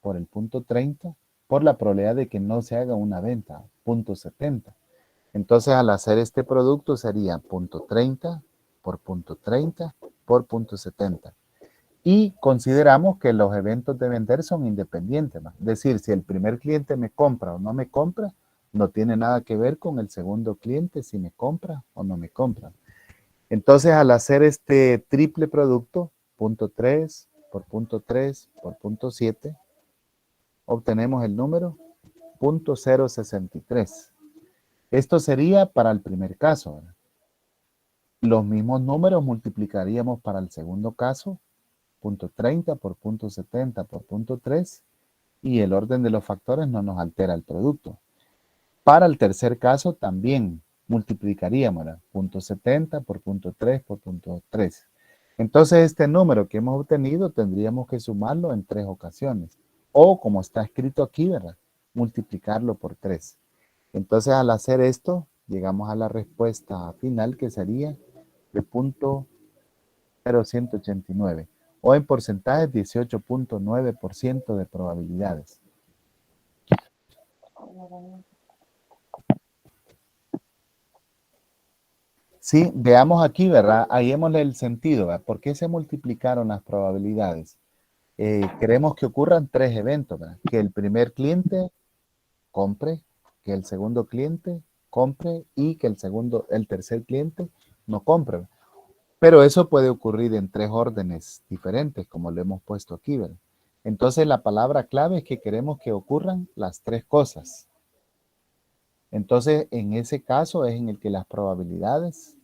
por el punto 30 por la probabilidad de que no se haga una venta, punto 70. Entonces, al hacer este producto sería punto 30 por punto 30 por punto 70. Y consideramos que los eventos de vender son independientes, ¿no? Es decir, si el primer cliente me compra o no me compra, no tiene nada que ver con el segundo cliente si me compra o no me compra. Entonces, al hacer este triple producto, punto 3 por punto 3 por punto 7, obtenemos el número 0.063. Esto sería para el primer caso, ¿verdad? Los mismos números multiplicaríamos para el segundo caso, punto 30 por punto 70 por punto 3, y el orden de los factores no nos altera el producto. Para el tercer caso también multiplicaríamos, ¿verdad? Punto 70 por punto 3 por punto 3. Entonces este número que hemos obtenido tendríamos que sumarlo en 3 ocasiones. O como está escrito aquí, ¿verdad? Multiplicarlo por 3. Entonces al hacer esto, llegamos a la respuesta final que sería de 0.0189. O en porcentaje 18.9% de probabilidades. Sí, veamos aquí, ¿verdad? Hallémosle el sentido, ¿verdad? ¿Por qué se multiplicaron las probabilidades? Queremos que ocurran 3 eventos, ¿verdad? Que el primer cliente compre, que el segundo cliente compre y que el tercer cliente no compre. Pero eso puede ocurrir en 3 órdenes diferentes, como lo hemos puesto aquí, ¿verdad? Entonces la palabra clave es que queremos que ocurran las 3 cosas. Entonces, en ese caso es en el que las probabilidades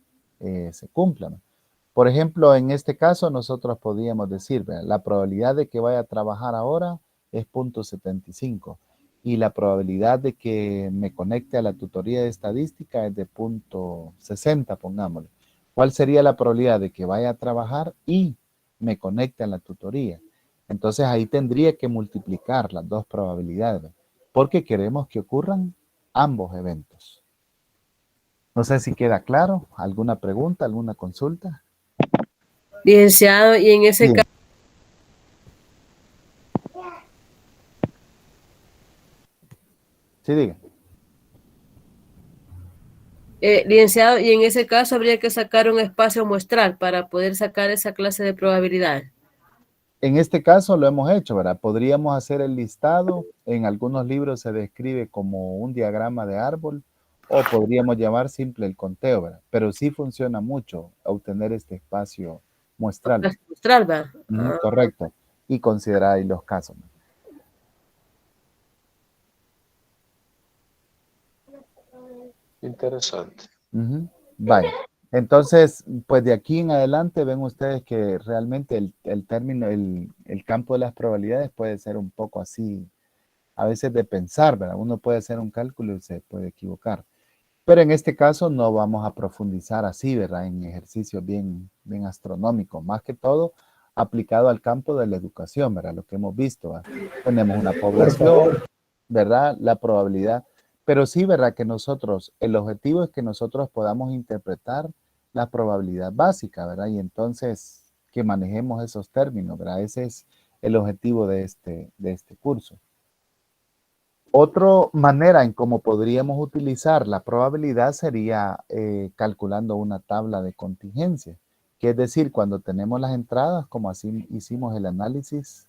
se cumplan. Por ejemplo, en este caso nosotros podríamos decir, ¿verdad? La probabilidad de que vaya a trabajar ahora es 0.75 y la probabilidad de que me conecte a la tutoría de estadística es de 0.60, pongámosle. ¿Cuál sería la probabilidad de que vaya a trabajar y me conecte a la tutoría? Entonces ahí tendría que multiplicar las dos probabilidades, porque queremos que ocurran ambos eventos. No sé si queda claro. ¿Alguna pregunta, alguna consulta? Licenciado, y en ese Bien. caso, Sí, diga. licenciado, y en ese caso habría que sacar un espacio muestral para poder sacar esa clase de probabilidades. En este caso lo hemos hecho, ¿verdad? Podríamos hacer el listado. En algunos libros se describe como un diagrama de árbol o podríamos llamar simple el conteo, ¿verdad? Pero sí funciona mucho obtener este espacio muestral. Espacio muestral, ¿verdad? Ujú, correcto. Y considerar ahí los casos. Interesante. Ujú. Vaya. Entonces, pues de aquí en adelante ven ustedes que realmente el término, el campo de las probabilidades puede ser un poco así, a veces de pensar, ¿verdad? Uno puede hacer un cálculo y se puede equivocar. Pero en este caso no vamos a profundizar así, ¿verdad? En ejercicios bien, bien astronómicos, más que todo aplicado al campo de la educación, ¿verdad? Lo que hemos visto, ¿verdad? Tenemos una población, ¿verdad? La probabilidad. Pero sí, ¿verdad? Que nosotros, el objetivo es que nosotros podamos interpretar la probabilidad básica, ¿verdad? Y entonces que manejemos esos términos, ¿verdad? Ese es el objetivo de este curso. Otra manera en cómo podríamos utilizar la probabilidad sería calculando una tabla de contingencia, que es decir, cuando tenemos las entradas, como así hicimos el análisis,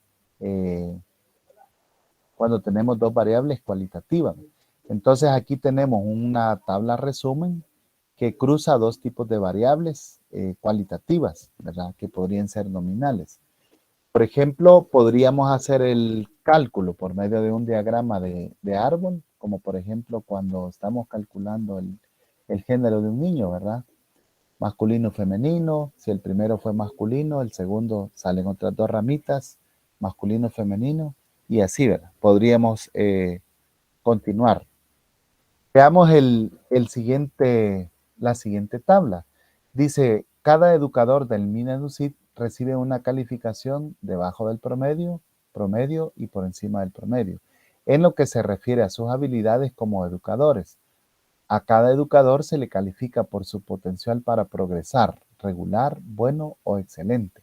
cuando tenemos dos variables cualitativas. Entonces aquí tenemos una tabla resumen que cruza dos tipos de variables cualitativas, ¿verdad? Que podrían ser nominales. Por ejemplo, podríamos hacer el cálculo por medio de un diagrama de árbol, como por ejemplo cuando estamos calculando el género de un niño, ¿verdad? Masculino, femenino. Si el primero fue masculino, el segundo salen otras dos ramitas, masculino, femenino, y así, ¿verdad? Podríamos continuar. Veamos la siguiente tabla. Dice, cada educador del MINEDUCIT recibe una calificación debajo del promedio, promedio y por encima del promedio, en lo que se refiere a sus habilidades como educadores. A cada educador se le califica por su potencial para progresar, regular, bueno o excelente.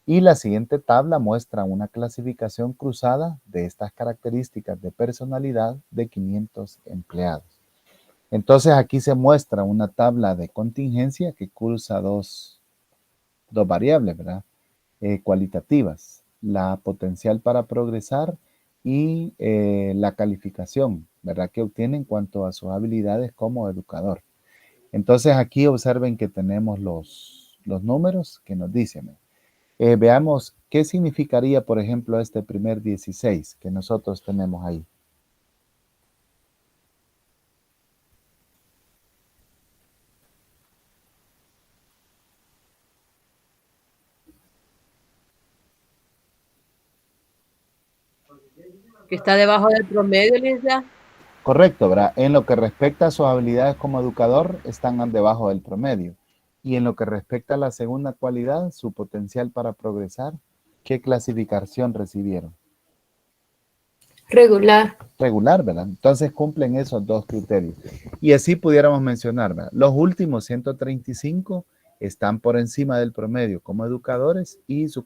Y la siguiente tabla muestra una clasificación cruzada de estas características de personalidad de 500 empleados. Entonces aquí se muestra una tabla de contingencia que cruza dos variables, ¿verdad? Cualitativas, la potencial para progresar y la calificación, ¿verdad? Que obtiene en cuanto a sus habilidades como educador. Entonces aquí observen que tenemos los números que nos dicen. Veamos qué significaría, por ejemplo, este primer 16 que nosotros tenemos ahí. Que está debajo del promedio, licenciado. Correcto, ¿verdad? En lo que respecta a sus habilidades como educador, están debajo del promedio. Y en lo que respecta a la segunda cualidad, su potencial para progresar, ¿qué clasificación recibieron? Regular. Regular, ¿verdad? Entonces cumplen esos dos criterios. Y así pudiéramos mencionar, ¿verdad? Los últimos 135 están por encima del promedio como educadores y su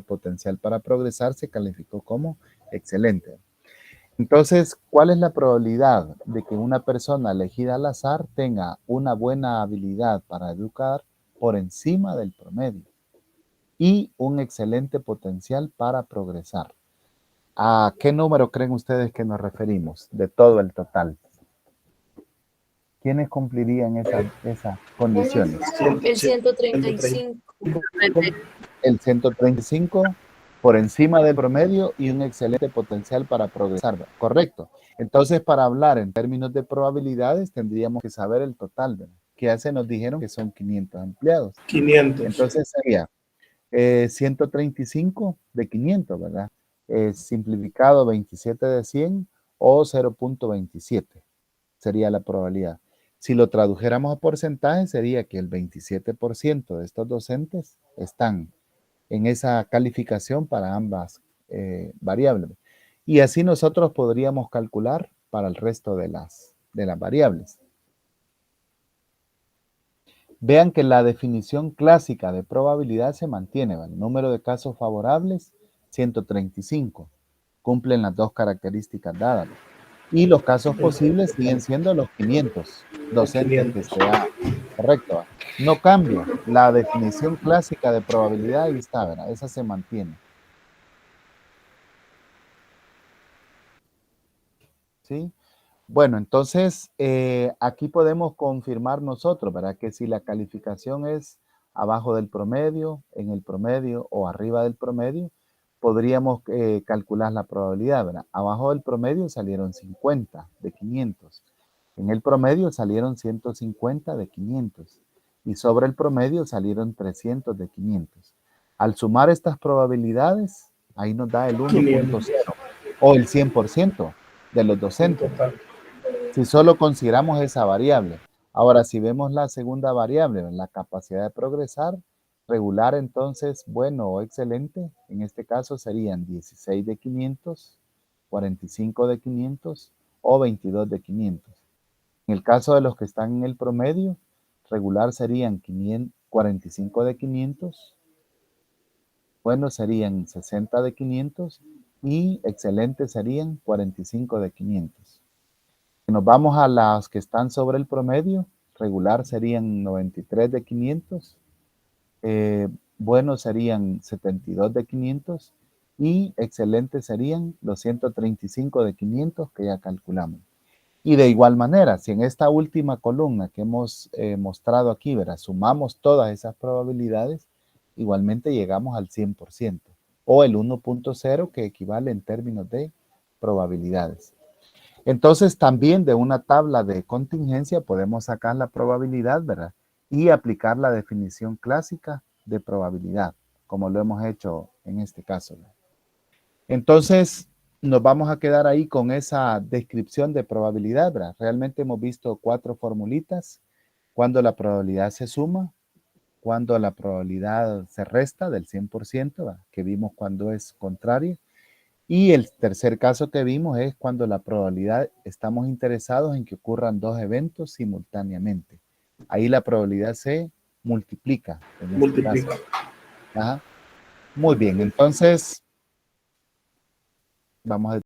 potencial para progresar se calificó como excelente. Entonces, ¿cuál es la probabilidad de que una persona elegida al azar tenga una buena habilidad para educar por encima del promedio y un excelente potencial para progresar? ¿A qué número creen ustedes que nos referimos de todo el total? ¿Quiénes cumplirían esas condiciones? El 135. El 135 por encima del promedio y un excelente potencial para progresar. Correcto. Entonces, para hablar en términos de probabilidades, tendríamos que saber el total, ¿verdad? que ya se nos dijeron que son 500 empleados. 500. Entonces sería 135 de 500, ¿verdad? Simplificado 27 de 100 o 0.27 sería la probabilidad. Si lo tradujéramos a porcentaje, sería que el 27% de estos docentes están en esa calificación para ambas variables. Y así nosotros podríamos calcular para el resto de las variables. Vean que la definición clásica de probabilidad se mantiene, ¿vale? El número de casos favorables, 135. Cumplen las dos características dadas. Y los casos posibles siguen siendo los 500 docentes que se da. Correcto. No cambia. La definición clásica de probabilidad ahí está, ¿verdad? Esa se mantiene. ¿Sí? Bueno, entonces aquí podemos confirmar nosotros, ¿verdad? Que si la calificación es abajo del promedio, en el promedio o arriba del promedio, podríamos calcular la probabilidad, ¿verdad? Abajo del promedio salieron 50 de 500. En el promedio salieron 150 de 500. Y sobre el promedio salieron 300 de 500. Al sumar estas probabilidades, ahí nos da el 1.0 o el 100% de los docentes. Si solo consideramos esa variable. Ahora, si vemos la segunda variable, la capacidad de progresar, regular, entonces, bueno o excelente, en este caso serían 16 de 500, 45 de 500 o 22 de 500. En el caso de los que están en el promedio, regular serían 45 de 500, bueno serían 60 de 500 y excelente serían 45 de 500. Si nos vamos a las que están sobre el promedio, regular serían 93 de 500, buenos serían 72 de 500 y excelentes serían los 135 de 500 que ya calculamos. Y de igual manera, si en esta última columna que hemos mostrado aquí, ¿verdad? Sumamos todas esas probabilidades, igualmente llegamos al 100% o el 1.0 que equivale en términos de probabilidades. Entonces también de una tabla de contingencia podemos sacar la probabilidad, ¿verdad? Y aplicar la definición clásica de probabilidad, como lo hemos hecho en este caso, ¿verdad? Entonces nos vamos a quedar ahí con esa descripción de probabilidad, ¿verdad? Realmente hemos visto 4 formulitas, cuando la probabilidad se suma, cuando la probabilidad se resta del 100%, ¿verdad? Que vimos cuando es contraria. Y el tercer caso que vimos es cuando la probabilidad, estamos interesados en que ocurran 2 eventos simultáneamente. Ahí la probabilidad se multiplica. En este caso. Ajá. Muy bien, entonces vamos a